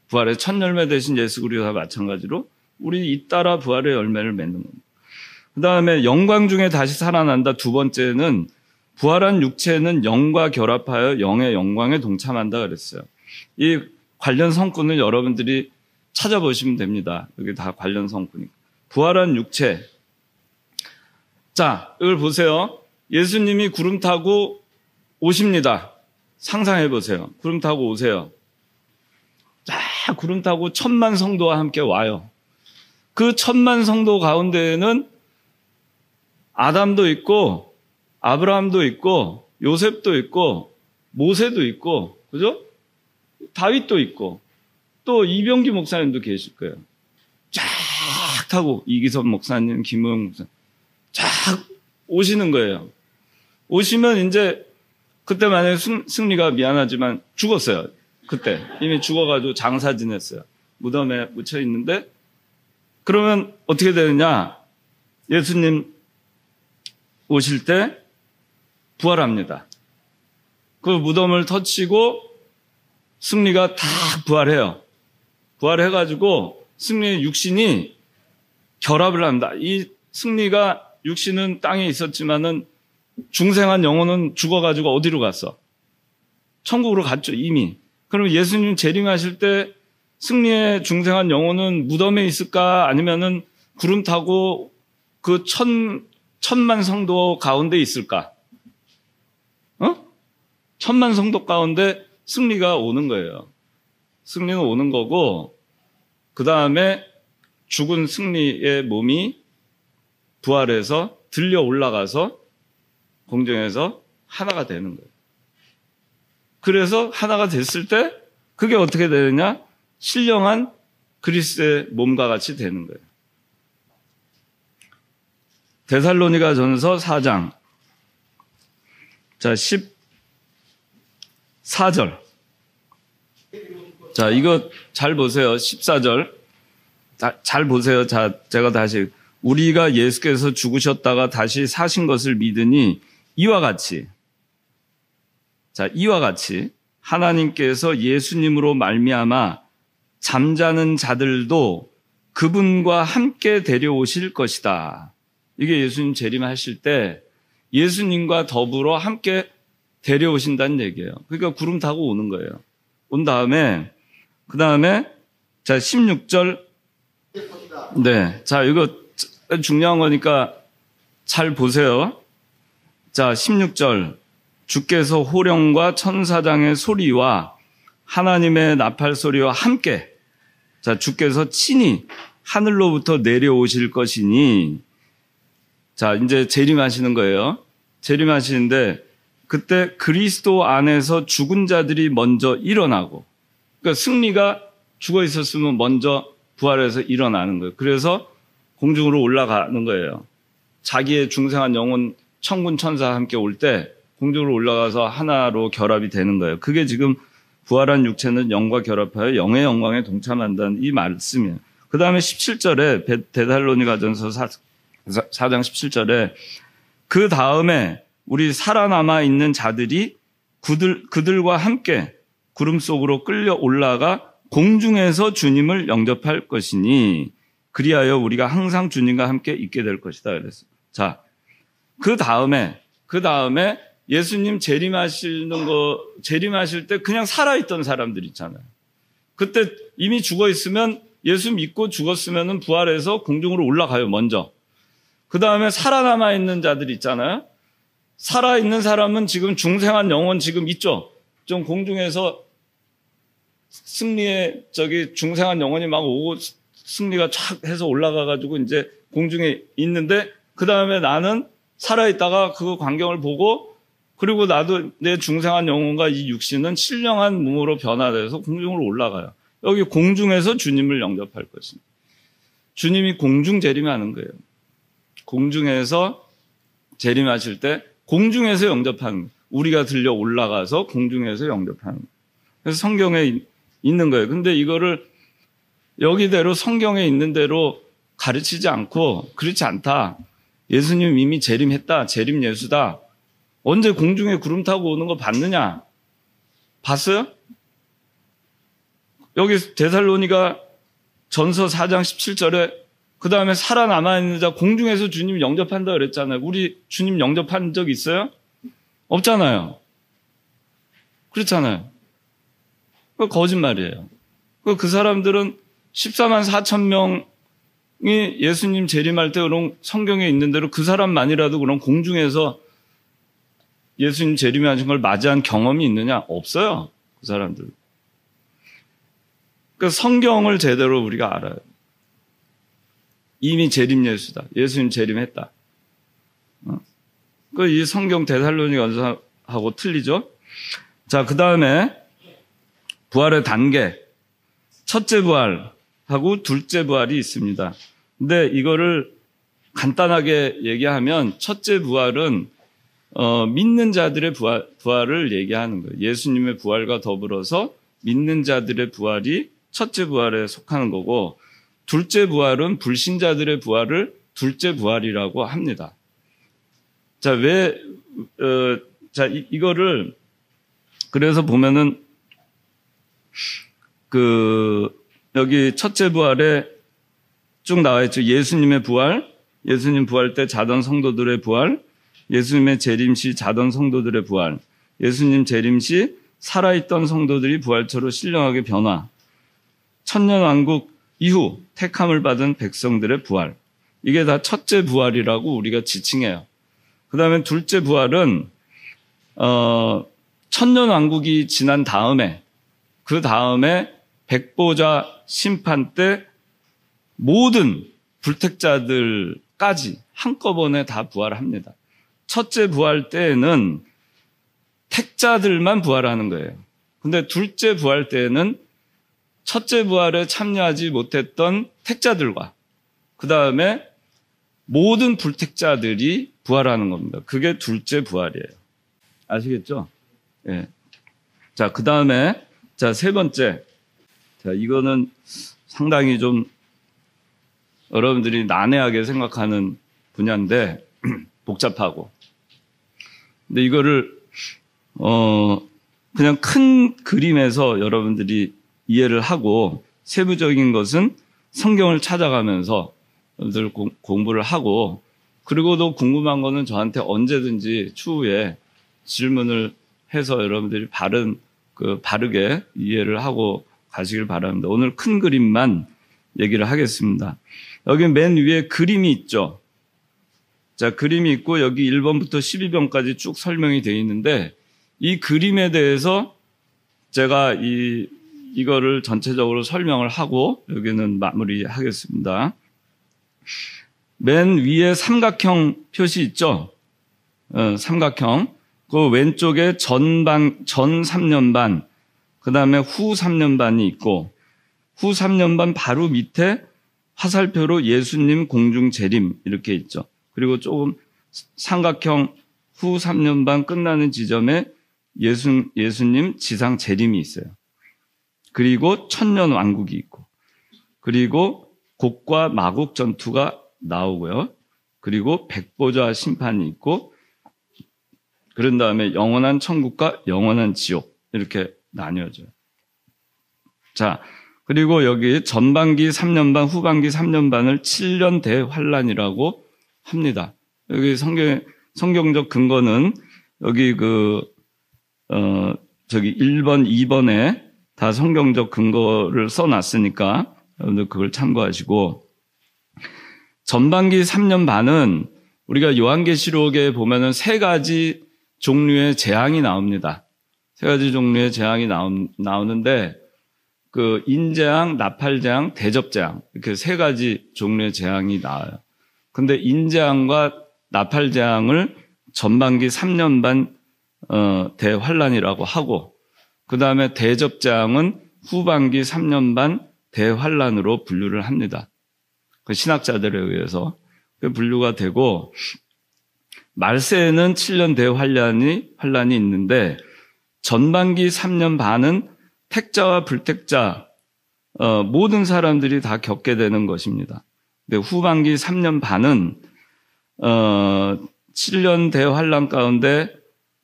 부활의 첫 열매 되신 예수 그리스도와 마찬가지로 우리 잇따라 부활의 열매를 맺는 겁니다. 그 다음에 영광 중에 다시 살아난다. 두 번째는 부활한 육체는 영과 결합하여 영의 영광에 동참한다 그랬어요. 이 관련 성구는 여러분들이 찾아보시면 됩니다. 여기 다 관련 성구니까. 부활한 육체. 자, 이걸 보세요. 예수님이 구름 타고 오십니다. 상상해 보세요. 구름 타고 오세요. 자, 구름 타고 1000만 성도와 함께 와요. 그 1000만 성도 가운데에는 아담도 있고 아브라함도 있고 요셉도 있고 모세도 있고 그죠? 다윗도 있고 또 이병기 목사님도 계실 거예요. 쫙 타고 이기섭 목사님, 김우영 목사님 쫙 오시는 거예요. 오시면 이제 그때 만약에 승리가 미안하지만 죽었어요. 그때 이미 죽어가지고 장사 지냈어요. 무덤에 묻혀 있는데 그러면 어떻게 되느냐? 예수님 오실 때 부활합니다. 그 무덤을 터치고 승리가 다 부활해요. 부활해가지고 승리의 육신이 결합을 합니다. 이 승리가 육신은 땅에 있었지만은 중생한 영혼은 죽어가지고 어디로 갔어? 천국으로 갔죠, 이미. 그럼 예수님 재림하실 때 승리의 중생한 영혼은 무덤에 있을까? 아니면은 구름 타고 그 1000만 성도 가운데 있을까? 1000만 성도 가운데 승리가 오는 거예요. 승리는 오는 거고, 그 다음에 죽은 승리의 몸이 부활해서 들려 올라가서 공중에서 하나가 되는 거예요. 그래서 하나가 됐을 때 그게 어떻게 되느냐? 신령한 그리스도의 몸과 같이 되는 거예요. 데살로니가 전서 4장. 자, 14절. 자, 이거 잘 보세요. 14절. 잘 보세요. 자, 제가 다시. 우리가 예수께서 죽으셨다가 다시 사신 것을 믿으니 이와 같이. 자, 이와 같이 하나님께서 예수님으로 말미암아 잠자는 자들도 그분과 함께 데려오실 것이다. 이게 예수님 재림하실 때 예수님과 더불어 함께 데려오신다는 얘기예요. 그러니까 구름 타고 오는 거예요. 온 다음에 그 다음에 자 16절 네, 자 이거 중요한 거니까 잘 보세요. 자 16절 주께서 호령과 천사장의 소리와 하나님의 나팔 소리와 함께 자 주께서 친히 하늘로부터 내려오실 것이니 자 이제 재림하시는 거예요. 재림하시는데 그때 그리스도 안에서 죽은 자들이 먼저 일어나고 그러니까 승리가 죽어 있었으면 먼저 부활해서 일어나는 거예요. 그래서 공중으로 올라가는 거예요. 자기의 중생한 영혼 천군 천사와 함께 올 때 공중으로 올라가서 하나로 결합이 되는 거예요. 그게 지금 부활한 육체는 영과 결합하여 영의 영광에 동참한다는 이 말씀이에요. 그 다음에 17절에 데살로니가전서 4장 17절에 그 다음에 우리 살아남아 있는 자들이 그들과 함께 구름 속으로 끌려 올라가 공중에서 주님을 영접할 것이니 그리하여 우리가 항상 주님과 함께 있게 될 것이다 그랬어요. 자, 그 다음에 예수님 재림하실 때 그냥 살아있던 사람들 있잖아요. 그때 이미 죽어 있으면 예수 믿고 죽었으면 부활해서 공중으로 올라가요, 먼저. 그 다음에 살아남아 있는 자들 있잖아요. 살아있는 사람은 지금 중생한 영혼 지금 있죠. 좀 공중에서 승리의 중생한 영혼이 막 오고 승리가 촥 해서 올라가가지고 이제 공중에 있는데 그 다음에 나는 살아있다가 그 광경을 보고 그리고 나도 내 중생한 영혼과 이 육신은 신령한 몸으로 변화돼서 공중으로 올라가요. 여기 공중에서 주님을 영접할 것입니다. 주님이 공중 재림하는 거예요. 공중에서 재림하실 때 공중에서 영접하는 거예요. 우리가 들려 올라가서 공중에서 영접하는 거예요. 그래서 성경에 있는 거예요. 근데 이거를 여기대로 성경에 있는 대로 가르치지 않고 그렇지 않다. 예수님 이미 재림했다. 재림 예수다. 언제 공중에 구름 타고 오는 거 봤느냐? 봤어요? 여기 데살로니가 전서 4장 17절에 그 다음에 살아남아 있는 자 공중에서 주님 영접한다 그랬잖아요. 우리 주님 영접한 적 있어요? 없잖아요. 그렇잖아요. 그거 거짓말이에요. 그 사람들은 14만 4천 명이 예수님 재림할 때 그런 성경에 있는 대로 그 사람만이라도 그런 공중에서 예수님 재림하신 걸 맞이한 경험이 있느냐? 없어요. 그 사람들. 그 성경을 제대로 우리가 알아요. 이미 재림 예수다. 예수님 재림했다. 이 성경 데살로니가전서하고 틀리죠? 자, 그 다음에 부활의 단계. 첫째 부활하고 둘째 부활이 있습니다. 근데 이거를 간단하게 얘기하면 첫째 부활은 믿는 자들의 부활을 얘기하는 거예요. 예수님의 부활과 더불어서 믿는 자들의 부활이 첫째 부활에 속하는 거고 둘째 부활은 불신자들의 부활을 둘째 부활이라고 합니다. 자, 이거를 그래서 보면은 여기 첫째 부활에 쭉 나와 있죠. 예수님의 부활, 예수님 부활 때 자던 성도들의 부활, 예수님의 재림 시 자던 성도들의 부활, 예수님 재림 시 살아있던 성도들이 부활처로 신령하게 변화, 천년왕국 이후 택함을 받은 백성들의 부활. 이게 다 첫째 부활이라고 우리가 지칭해요. 그 다음에 둘째 부활은 천년왕국이 지난 다음에 그 다음에 백보자 심판 때 모든 불택자들까지 한꺼번에 다 부활합니다. 첫째 부활 때에는 택자들만 부활하는 거예요. 근데 둘째 부활 때에는 첫째 부활에 참여하지 못했던 택자들과 그 다음에 모든 불택자들이 부활하는 겁니다. 그게 둘째 부활이에요. 아시겠죠? 예. 자, 그 다음에 세 번째. 자, 이거는 상당히 좀 여러분들이 난해하게 생각하는 분야인데 복잡하고. 근데 이거를 그냥 큰 그림에서 여러분들이 이해를 하고 세부적인 것은 성경을 찾아가면서 여러분들 공부를 하고 그리고도 궁금한 거는 저한테 언제든지 추후에 질문을 해서 여러분들이 바르게 이해를 하고 가시길 바랍니다. 오늘 큰 그림만 얘기를 하겠습니다. 여기 맨 위에 그림이 있죠. 자, 그림이 있고 여기 1번부터 12번까지 쭉 설명이 되어 있는데 이 그림에 대해서 제가 이거를 전체적으로 설명을 하고 여기는 마무리하겠습니다. 맨 위에 삼각형 표시 있죠? 삼각형. 그 왼쪽에 전 3년반, 그 다음에 후 3년반이 있고 후 3년반 바로 밑에 화살표로 예수님 공중 재림 이렇게 있죠. 그리고 조금 삼각형 후 3년 반 끝나는 지점에 예수님 지상 재림이 있어요. 그리고 천년 왕국이 있고, 그리고 곡과 마곡 전투가 나오고요. 그리고 백보좌 심판이 있고, 그런 다음에 영원한 천국과 영원한 지옥 이렇게 나뉘어져요. 자, 그리고 여기 전반기 3년 반, 후반기 3년 반을 7년 대환란이라고 합니다. 여기 성경적 근거는 여기 1번, 2번에 다 성경적 근거를 써놨으니까 여러분들 그걸 참고하시고, 전반기 3년 반은 우리가 요한계시록에 보면은 세 가지 종류의 재앙이 나옵니다. 세 가지 종류의 재앙이 나오는데, 인재앙, 나팔재앙, 대접재앙, 이렇게 세 가지 종류의 재앙이 나와요. 근데 인재앙과 나팔재앙을 전반기 3년 반 대환란이라고 하고, 그 다음에 대접재앙은 후반기 3년 반 대환란으로 분류를 합니다. 신학자들에 의해서 분류가 되고, 말세에는 7년 대환란이 있는데, 전반기 3년 반은 택자와 불택자 모든 사람들이 다 겪게 되는 것입니다. 근데 후반기 3년 반은 7년 대환란 가운데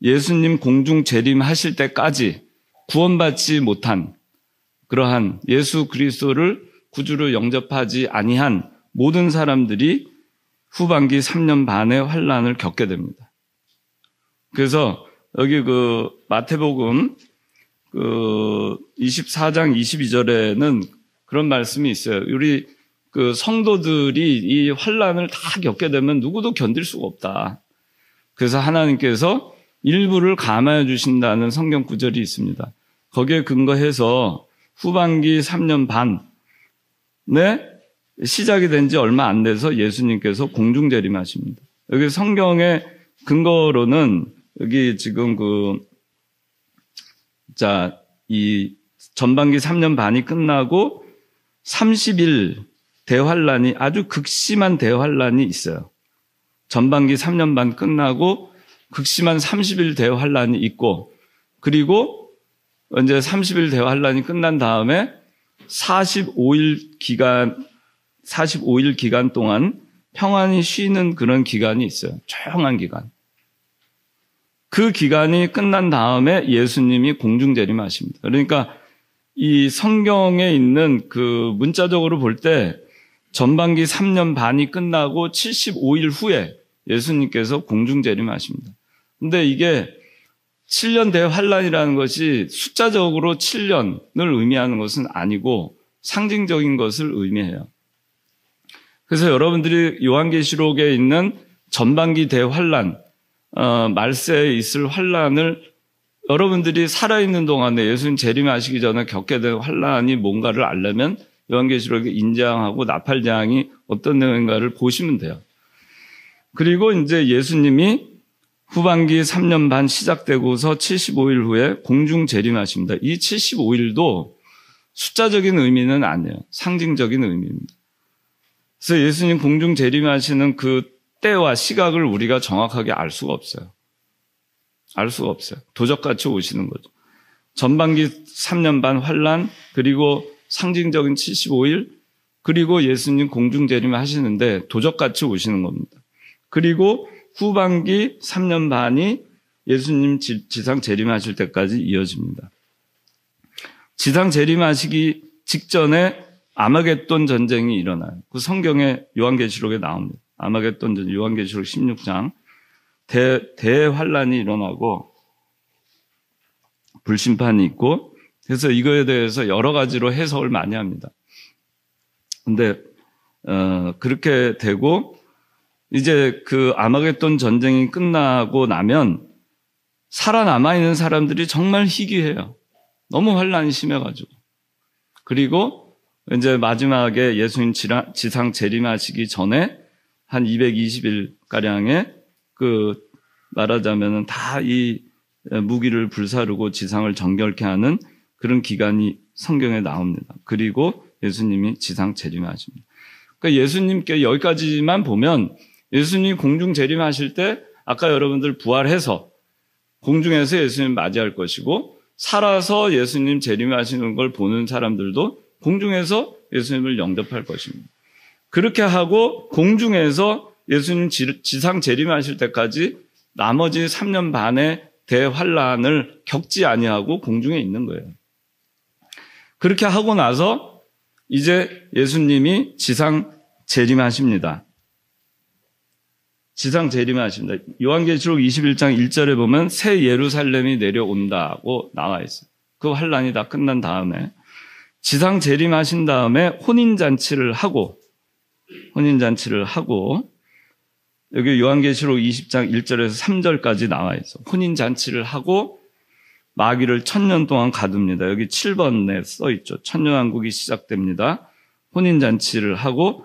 예수님 공중 재림하실 때까지 구원받지 못한 그러한 예수 그리스도를 구주로 영접하지 아니한 모든 사람들이 후반기 3년 반의 환란을 겪게 됩니다. 그래서 여기 마태복음 24장 22절에는 그런 말씀이 있어요. 우리 성도들이 이 환란을 다 겪게 되면 누구도 견딜 수가 없다. 그래서 하나님께서 일부를 감화해 주신다는 성경 구절이 있습니다. 거기에 근거해서 후반기 3년 반에 시작이 된 지 얼마 안 돼서 예수님께서 공중 재림하십니다. 여기 성경의 근거로는 여기 지금 이 전반기 3년 반이 끝나고 30일 대환란이 아주 극심한 대환란이 있어요. 전반기 3년 반 끝나고 극심한 30일 대환란이 있고, 그리고 이제 30일 대환란이 끝난 다음에 45일 기간 동안 평안히 쉬는 그런 기간이 있어요. 조용한 기간. 그 기간이 끝난 다음에 예수님이 공중 재림하십니다. 그러니까 이 성경에 있는 문자적으로 볼 때 전반기 3년 반이 끝나고 75일 후에 예수님께서 공중 재림하십니다. 근데 이게 7년 대환란이라는 것이 숫자적으로 7년을 의미하는 것은 아니고 상징적인 것을 의미해요. 그래서 여러분들이 요한계시록에 있는 전반기 대환란, 말세에 있을 환란을 여러분들이 살아있는 동안에 예수님 재림하시기 전에 겪게 된 환란이 뭔가를 알려면 요한계시록의 인재앙하고 나팔재앙이 어떤 내용인가를 보시면 돼요. 그리고 이제 예수님이 후반기 3년 반 시작되고서 75일 후에 공중 재림하십니다. 이 75일도 숫자적인 의미는 아니에요. 상징적인 의미입니다. 그래서 예수님 공중 재림하시는 그 때와 시각을 우리가 정확하게 알 수가 없어요. 알 수가 없어요. 도적같이 오시는 거죠. 전반기 3년 반 환란, 그리고 상징적인 75일, 그리고 예수님 공중 재림하시는데 도적같이 오시는 겁니다. 그리고 후반기 3년 반이 예수님 지상 재림하실 때까지 이어집니다. 지상 재림하시기 직전에 아마겟돈 전쟁이 일어나요. 그 성경에 요한계시록에 나옵니다. 아마겟돈 전쟁, 요한계시록 16장 대환란이 일어나고 불심판이 있고, 그래서 이거에 대해서 여러 가지로 해석을 많이 합니다. 근데 그렇게 되고 이제 그 아마겟돈 전쟁이 끝나고 나면 살아남아 있는 사람들이 정말 희귀해요. 너무 환란이 심해가지고. 그리고 이제 마지막에 예수님 지상 재림하시기 전에 한 220일 가량의 말하자면은 다 이 무기를 불사르고 지상을 정결케 하는 그런 기간이 성경에 나옵니다. 그리고 예수님이 지상 재림하십니다. 그러니까 예수님께 여기까지만 보면 예수님 공중 재림하실 때 아까 여러분들 부활해서 공중에서 예수님 맞이할 것이고 살아서 예수님 재림하시는 걸 보는 사람들도 공중에서 예수님을 영접할 것입니다. 그렇게 하고 공중에서 예수님 지상 재림하실 때까지 나머지 3년 반의 대환란을 겪지 아니하고 공중에 있는 거예요. 그렇게 하고 나서 이제 예수님이 지상 재림하십니다. 지상 재림하십니다. 요한계시록 21장 1절에 보면 새 예루살렘이 내려온다고 나와 있어요. 그 환란이 다 끝난 다음에 지상 재림하신 다음에 혼인잔치를 하고 여기 요한계시록 20장 1절에서 3절까지 나와 있어. 혼인잔치를 하고 마귀를 1000년 동안 가둡니다. 여기 7번에 써 있죠. 천년왕국이 시작됩니다. 혼인잔치를 하고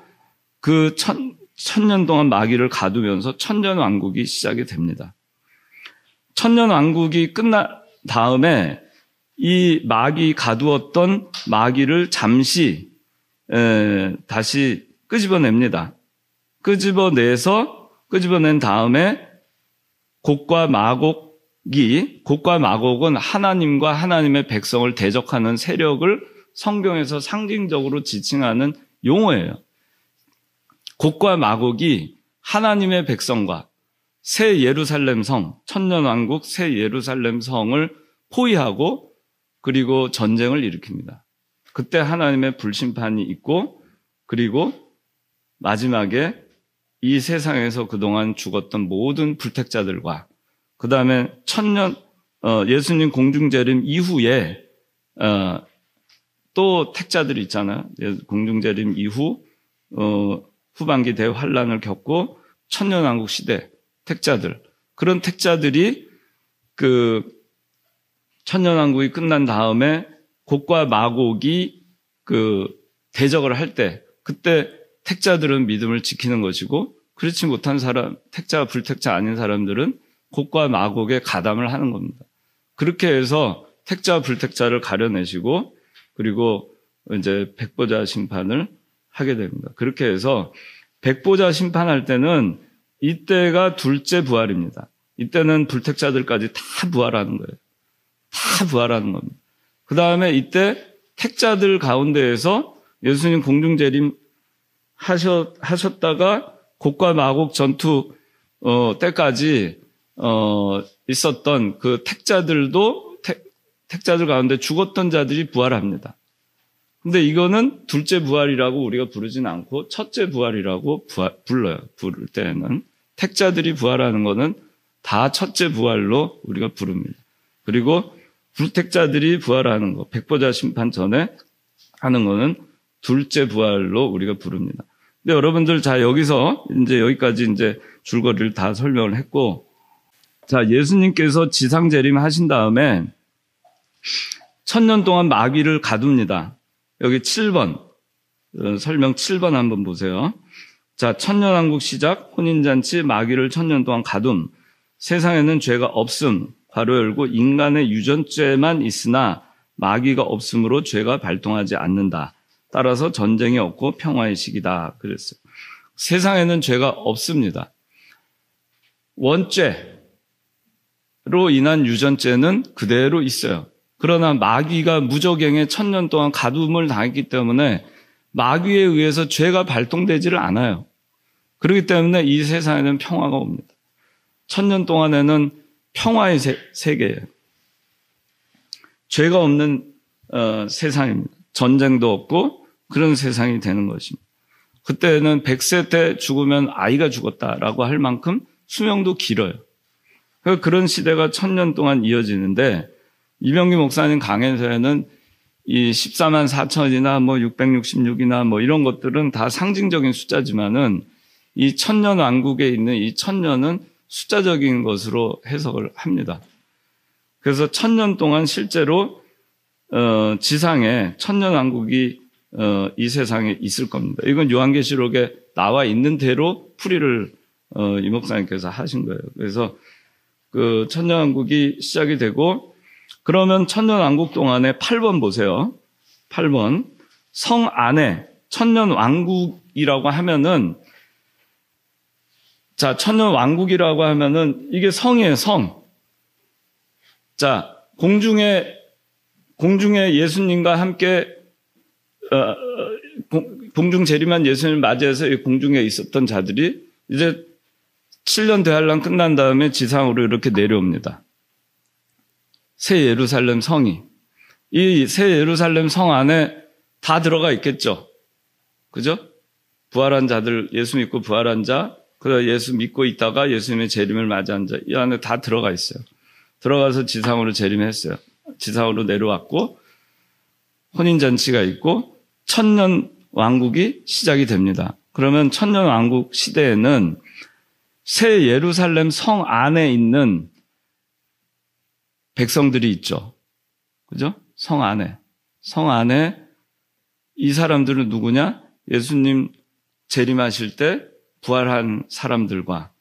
그 1000년 동안 마귀를 가두면서 천년왕국이 시작이 됩니다. 천년왕국이 끝난 다음에 이 마귀 가두었던 마귀를 잠시 다시 끄집어냅니다. 끄집어낸 다음에 곡과 마곡은 하나님과 하나님의 백성을 대적하는 세력을 성경에서 상징적으로 지칭하는 용어예요. 곡과 마곡이 하나님의 백성과 새 예루살렘 성, 천년왕국 새 예루살렘 성을 포위하고 그리고 전쟁을 일으킵니다. 그때 하나님의 불심판이 있고 그리고 마지막에 이 세상에서 그동안 죽었던 모든 불택자들과 그 다음에 예수님 공중재림 이후에 또 택자들이 있잖아요. 공중재림 이후 후반기 대환란을 겪고 천년왕국 시대 택자들, 그런 택자들이 그 천년왕국이 끝난 다음에 곡과 마곡이 그 대적을 할 때 그때 택자들은 믿음을 지키는 것이고 그렇지 못한 사람, 택자, 불택자 아닌 사람들은 곡과 마곡에 가담을 하는 겁니다. 그렇게 해서 택자, 불택자를 가려내시고 그리고 이제 백보자 심판을 하게 됩니다. 그렇게 해서 백보자 심판할 때는 이때가 둘째 부활입니다. 이때는 불택자들까지 다 부활하는 거예요. 다 부활하는 겁니다. 그 다음에 이때 택자들 가운데에서 예수님 공중재림 하셨다가 곡과 마곡 전투 때까지 있었던 그 택자들도 택자들 가운데 죽었던 자들이 부활합니다. 근데 이거는 둘째 부활이라고 우리가 부르진 않고 첫째 부활이라고 불러요. 부를 때는 택자들이 부활하는 거는 다 첫째 부활로 우리가 부릅니다. 그리고 불택자들이 부활하는 거, 백보자 심판 전에 하는 거는 둘째 부활로 우리가 부릅니다. 근데 여러분들 자 여기서 이제 여기까지 이제 줄거리를 다 설명을 했고, 자 예수님께서 지상 재림하신 다음에 1000년 동안 마귀를 가둡니다. 여기 7번 설명 7번 한번 보세요. 자, 천년왕국 시작, 혼인잔치, 마귀를 1000년 동안 가둠, 세상에는 죄가 없음, 괄호 열고 인간의 유전죄만 있으나 마귀가 없으므로 죄가 발동하지 않는다. 따라서 전쟁이 없고 평화의 시기다. 그랬어요. 세상에는 죄가 없습니다. 원죄로 인한 유전죄는 그대로 있어요. 그러나 마귀가 무저갱에 1000년 동안 가둠을 당했기 때문에 마귀에 의해서 죄가 발동되지를 않아요. 그렇기 때문에 이 세상에는 평화가 옵니다. 1000년 동안에는 평화의 세계예요. 죄가 없는 세상입니다. 전쟁도 없고 그런 세상이 되는 것입니다. 그때는 100세 때 죽으면 아이가 죽었다라고 할 만큼 수명도 길어요. 그런 시대가 1000년 동안 이어지는데, 이병기 목사님 강해서에는 이 14만 4천이나 뭐 666이나 뭐 이런 것들은 다 상징적인 숫자지만은 이 천년 왕국에 있는 이 천년은 숫자적인 것으로 해석을 합니다. 그래서 1000년 동안 실제로 지상에 천년 왕국이 이 세상에 있을 겁니다. 이건 요한계시록에 나와 있는 대로 풀이를 이 목사님께서 하신 거예요. 그래서 그 천년 왕국이 시작이 되고, 그러면 천년 왕국 동안에 8번 보세요. 8번. 성 안에 천년 왕국이라고 하면은 자, 천년 왕국이라고 하면은 이게 성이에요, 성. 자, 공중에 예수님과 함께 공중 재림한 예수님을 맞이해서 이 공중에 있었던 자들이 이제 7년 대환란 끝난 다음에 지상으로 이렇게 내려옵니다. 새 예루살렘 성이. 이 새 예루살렘 성 안에 다 들어가 있겠죠. 그죠? 부활한 자들, 예수 믿고 부활한 자, 그다음 예수 믿고 있다가 예수님의 재림을 맞이한 자, 이 안에 다 들어가 있어요. 들어가서 지상으로 재림했어요. 지상으로 내려왔고 혼인잔치가 있고 천년 왕국이 시작이 됩니다. 그러면 천년 왕국 시대에는 새 예루살렘 성 안에 있는 백성들이 있죠. 그죠? 성 안에 이 사람들은 누구냐? 예수님 재림하실 때 부활한 사람들과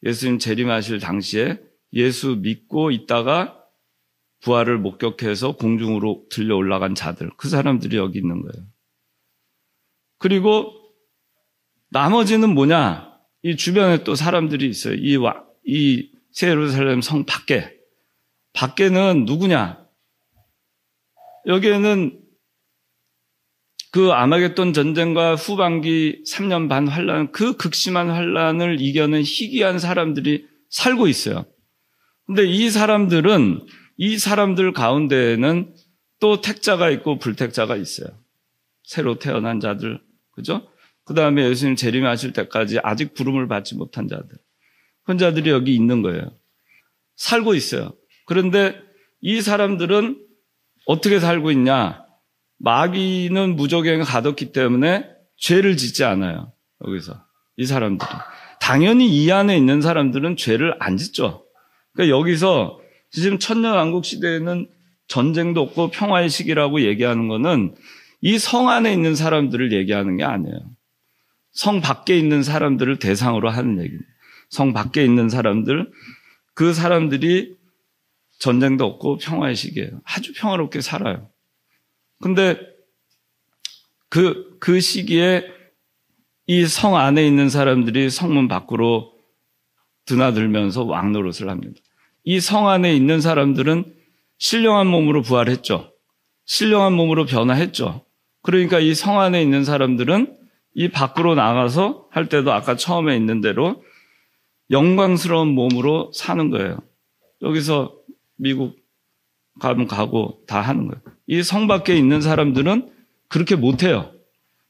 예수님 재림하실 당시에 예수 믿고 있다가 부활을 목격해서 공중으로 들려 올라간 자들, 그 사람들이 여기 있는 거예요. 그리고 나머지는 뭐냐? 이 주변에 또 사람들이 있어요. 이 새 예루살렘 성 밖에는 누구냐? 여기에는 그 아마겟돈 전쟁과 후반기 3년 반 환란, 그 극심한 환란을 이겨낸 희귀한 사람들이 살고 있어요. 근데 이 사람들 가운데에는 또 택자가 있고 불택자가 있어요. 새로 태어난 자들, 그죠? 그 다음에 예수님 재림하실 때까지 아직 부름을 받지 못한 자들. 그런 자들이 여기 있는 거예요. 살고 있어요. 그런데 이 사람들은 어떻게 살고 있냐? 마귀는 무저갱에 가뒀기 때문에 죄를 짓지 않아요. 여기서. 이 사람들은. 당연히 이 안에 있는 사람들은 죄를 안 짓죠. 그러니까 여기서 지금 천년왕국 시대에는 전쟁도 없고 평화의 시기라고 얘기하는 거는 이 성 안에 있는 사람들을 얘기하는 게 아니에요. 성 밖에 있는 사람들을 대상으로 하는 얘기입니다. 성 밖에 있는 사람들, 그 사람들이 전쟁도 없고 평화의 시기예요. 아주 평화롭게 살아요. 근데 그 시기에 이 성 안에 있는 사람들이 성문 밖으로 드나들면서 왕노릇을 합니다. 이 성 안에 있는 사람들은 신령한 몸으로 부활했죠. 신령한 몸으로 변화했죠. 그러니까 이 성 안에 있는 사람들은 이 밖으로 나가서 할 때도 아까 처음에 있는 대로 영광스러운 몸으로 사는 거예요. 여기서 미국 가면 가고 다 하는 거예요. 이 성 밖에 있는 사람들은 그렇게 못해요.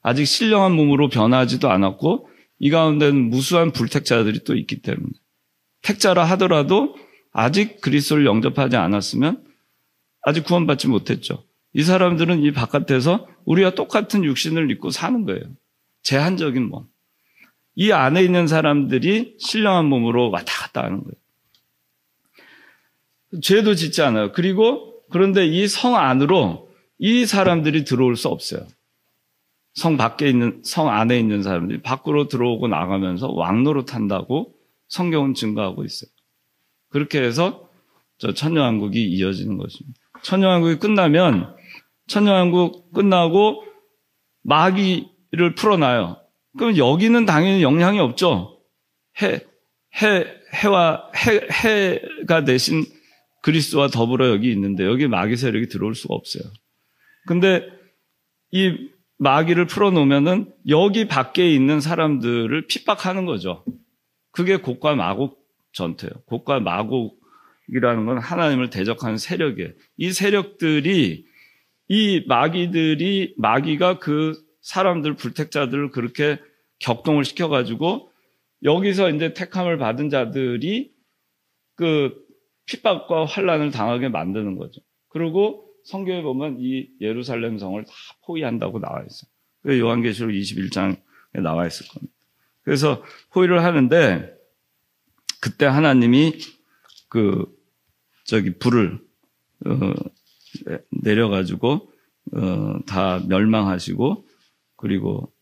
아직 신령한 몸으로 변화하지도 않았고 이 가운데는 무수한 불택자들이 또 있기 때문에 택자라 하더라도 아직 그리스도를 영접하지 않았으면 아직 구원받지 못했죠. 이 사람들은 이 바깥에서 우리와 똑같은 육신을 입고 사는 거예요. 제한적인 몸. 이 안에 있는 사람들이 신령한 몸으로 왔다 갔다 하는 거예요. 죄도 짓지 않아요. 그런데 이 성 안으로 이 사람들이 들어올 수 없어요. 성 안에 있는 사람들이 밖으로 들어오고 나가면서 왕노릇 한다고 성경은 증거하고 있어요. 그렇게 해서 천년왕국이 이어지는 것입니다. 천년왕국이 천년왕국 끝나고 마귀를 풀어놔요. 그럼 여기는 당연히 영향이 없죠. 해가 대신 그리스도와 더불어 여기 있는데 여기 마귀 세력이 들어올 수가 없어요. 근데 이 마귀를 풀어놓으면은 여기 밖에 있는 사람들을 핍박하는 거죠. 그게 곡과 마곡 전투예요. 곡과 마곡이라는 건 하나님을 대적하는 세력이에요. 이 세력들이 마귀가 그 사람들, 불택자들을 그렇게 격동을 시켜가지고 여기서 이제 택함을 받은 자들이 그 핍박과 환란을 당하게 만드는 거죠. 그리고 성경에 보면 이 예루살렘 성을 다 포위한다고 나와 있어요. 그 요한계시록 21장에 나와 있을 겁니다. 그래서 포위를 하는데 그때 하나님이 불을 내려가지고 다 멸망하시고 그리고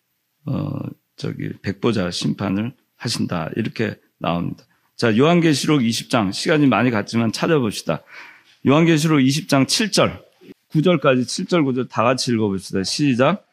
백보자 심판을 하신다 이렇게 나옵니다. 자, 요한계시록 20장 시간이 많이 갔지만 찾아봅시다. 요한계시록 20장 7절 9절까지 7절 9절 다 같이 읽어봅시다. 시작.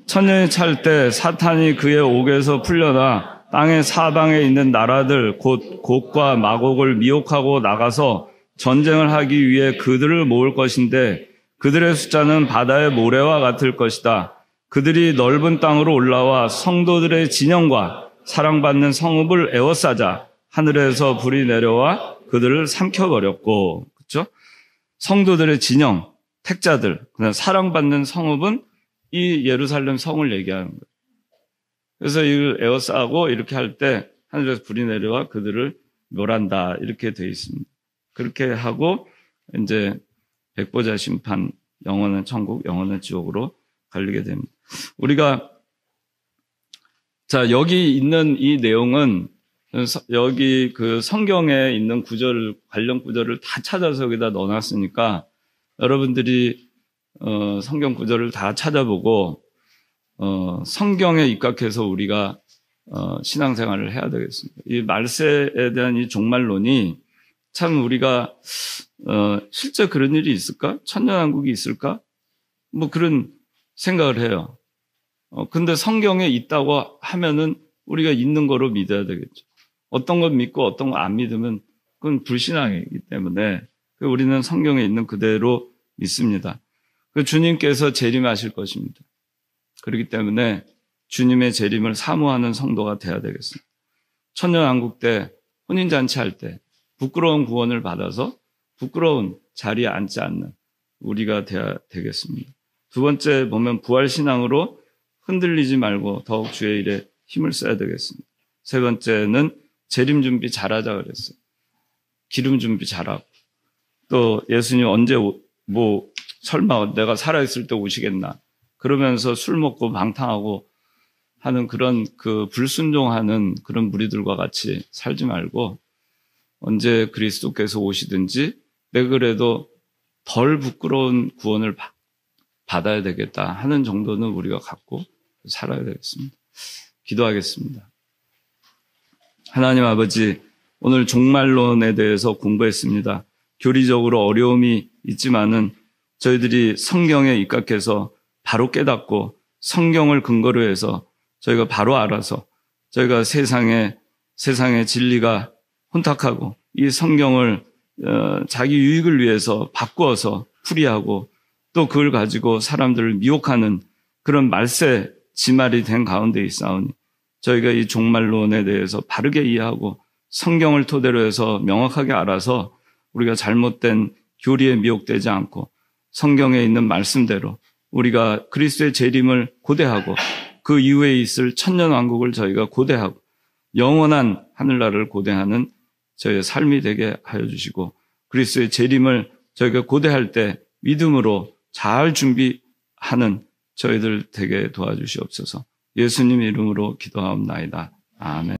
천년이 찰 때 사탄이 그의 옥에서 풀려나 땅의 사방에 있는 나라들 곧 곡과 마곡을 미혹하고 나가서 전쟁을 하기 위해 그들을 모을 것인데 그들의 숫자는 바다의 모래와 같을 것이다. 그들이 넓은 땅으로 올라와 성도들의 진영과 사랑받는 성읍을 에워싸자 하늘에서 불이 내려와 그들을 삼켜버렸고, 그렇죠? 성도들의 진영, 택자들, 그냥 사랑받는 성읍은 이 예루살렘 성을 얘기하는 거예요. 그래서 이걸 에워싸고 이렇게 할 때 하늘에서 불이 내려와 그들을 멸한다 이렇게 되어 있습니다. 그렇게 하고 이제 백보자 심판, 영원한 천국, 영원한 지옥으로 갈리게 됩니다. 우리가 자 여기 있는 이 내용은 여기 그 성경에 있는 구절, 관련 구절을 다 찾아서 여기다 넣어놨으니까 여러분들이 성경 구절을 다 찾아보고 성경에 입각해서 우리가 신앙생활을 해야 되겠습니다. 이 말세에 대한 이 종말론이 참 우리가 실제 그런 일이 있을까? 천년왕국이 있을까? 뭐 그런 생각을 해요. 근데 성경에 있다고 하면은 우리가 있는 거로 믿어야 되겠죠. 어떤 건 믿고 어떤 거 안 믿으면 그건 불신앙이기 때문에 우리는 성경에 있는 그대로 믿습니다. 주님께서 재림하실 것입니다. 그렇기 때문에 주님의 재림을 사모하는 성도가 돼야 되겠습니다. 천년왕국 때 혼인잔치 할 때 부끄러운 구원을 받아서 부끄러운 자리에 앉지 않는 우리가 돼야 되겠습니다. 두 번째 보면 부활신앙으로 흔들리지 말고 더욱 주의 일에 힘을 써야 되겠습니다. 세 번째는 재림 준비 잘하자 그랬어요. 기름 준비 잘하고 또 예수님 언제 설마 내가 살아있을 때 오시겠나 그러면서 술 먹고 방탕하고 하는 그런 그 불순종하는 그런 무리들과 같이 살지 말고 언제 그리스도께서 오시든지 내가 그래도 덜 부끄러운 구원을 받아야 되겠다 하는 정도는 우리가 갖고 살아야 되겠습니다. 기도하겠습니다. 하나님 아버지, 오늘 종말론에 대해서 공부했습니다. 교리적으로 어려움이 있지만은 저희들이 성경에 입각해서 바로 깨닫고 성경을 근거로 해서 저희가 바로 알아서 저희가 세상의 진리가 혼탁하고 이 성경을 자기 유익을 위해서 바꾸어서 풀이하고 또 그걸 가지고 사람들을 미혹하는 그런 말세 지말이 된 가운데 있사오니 저희가 이 종말론에 대해서 바르게 이해하고 성경을 토대로 해서 명확하게 알아서 우리가 잘못된 교리에 미혹되지 않고 성경에 있는 말씀대로 우리가 그리스도의 재림을 고대하고 그 이후에 있을 천년왕국을 저희가 고대하고 영원한 하늘나라를 고대하는 저희의 삶이 되게 하여 주시고 그리스도의 재림을 저희가 고대할 때 믿음으로 잘 준비하는 저희들 되게 도와주시옵소서. 예수님 이름으로 기도하옵나이다. 아멘.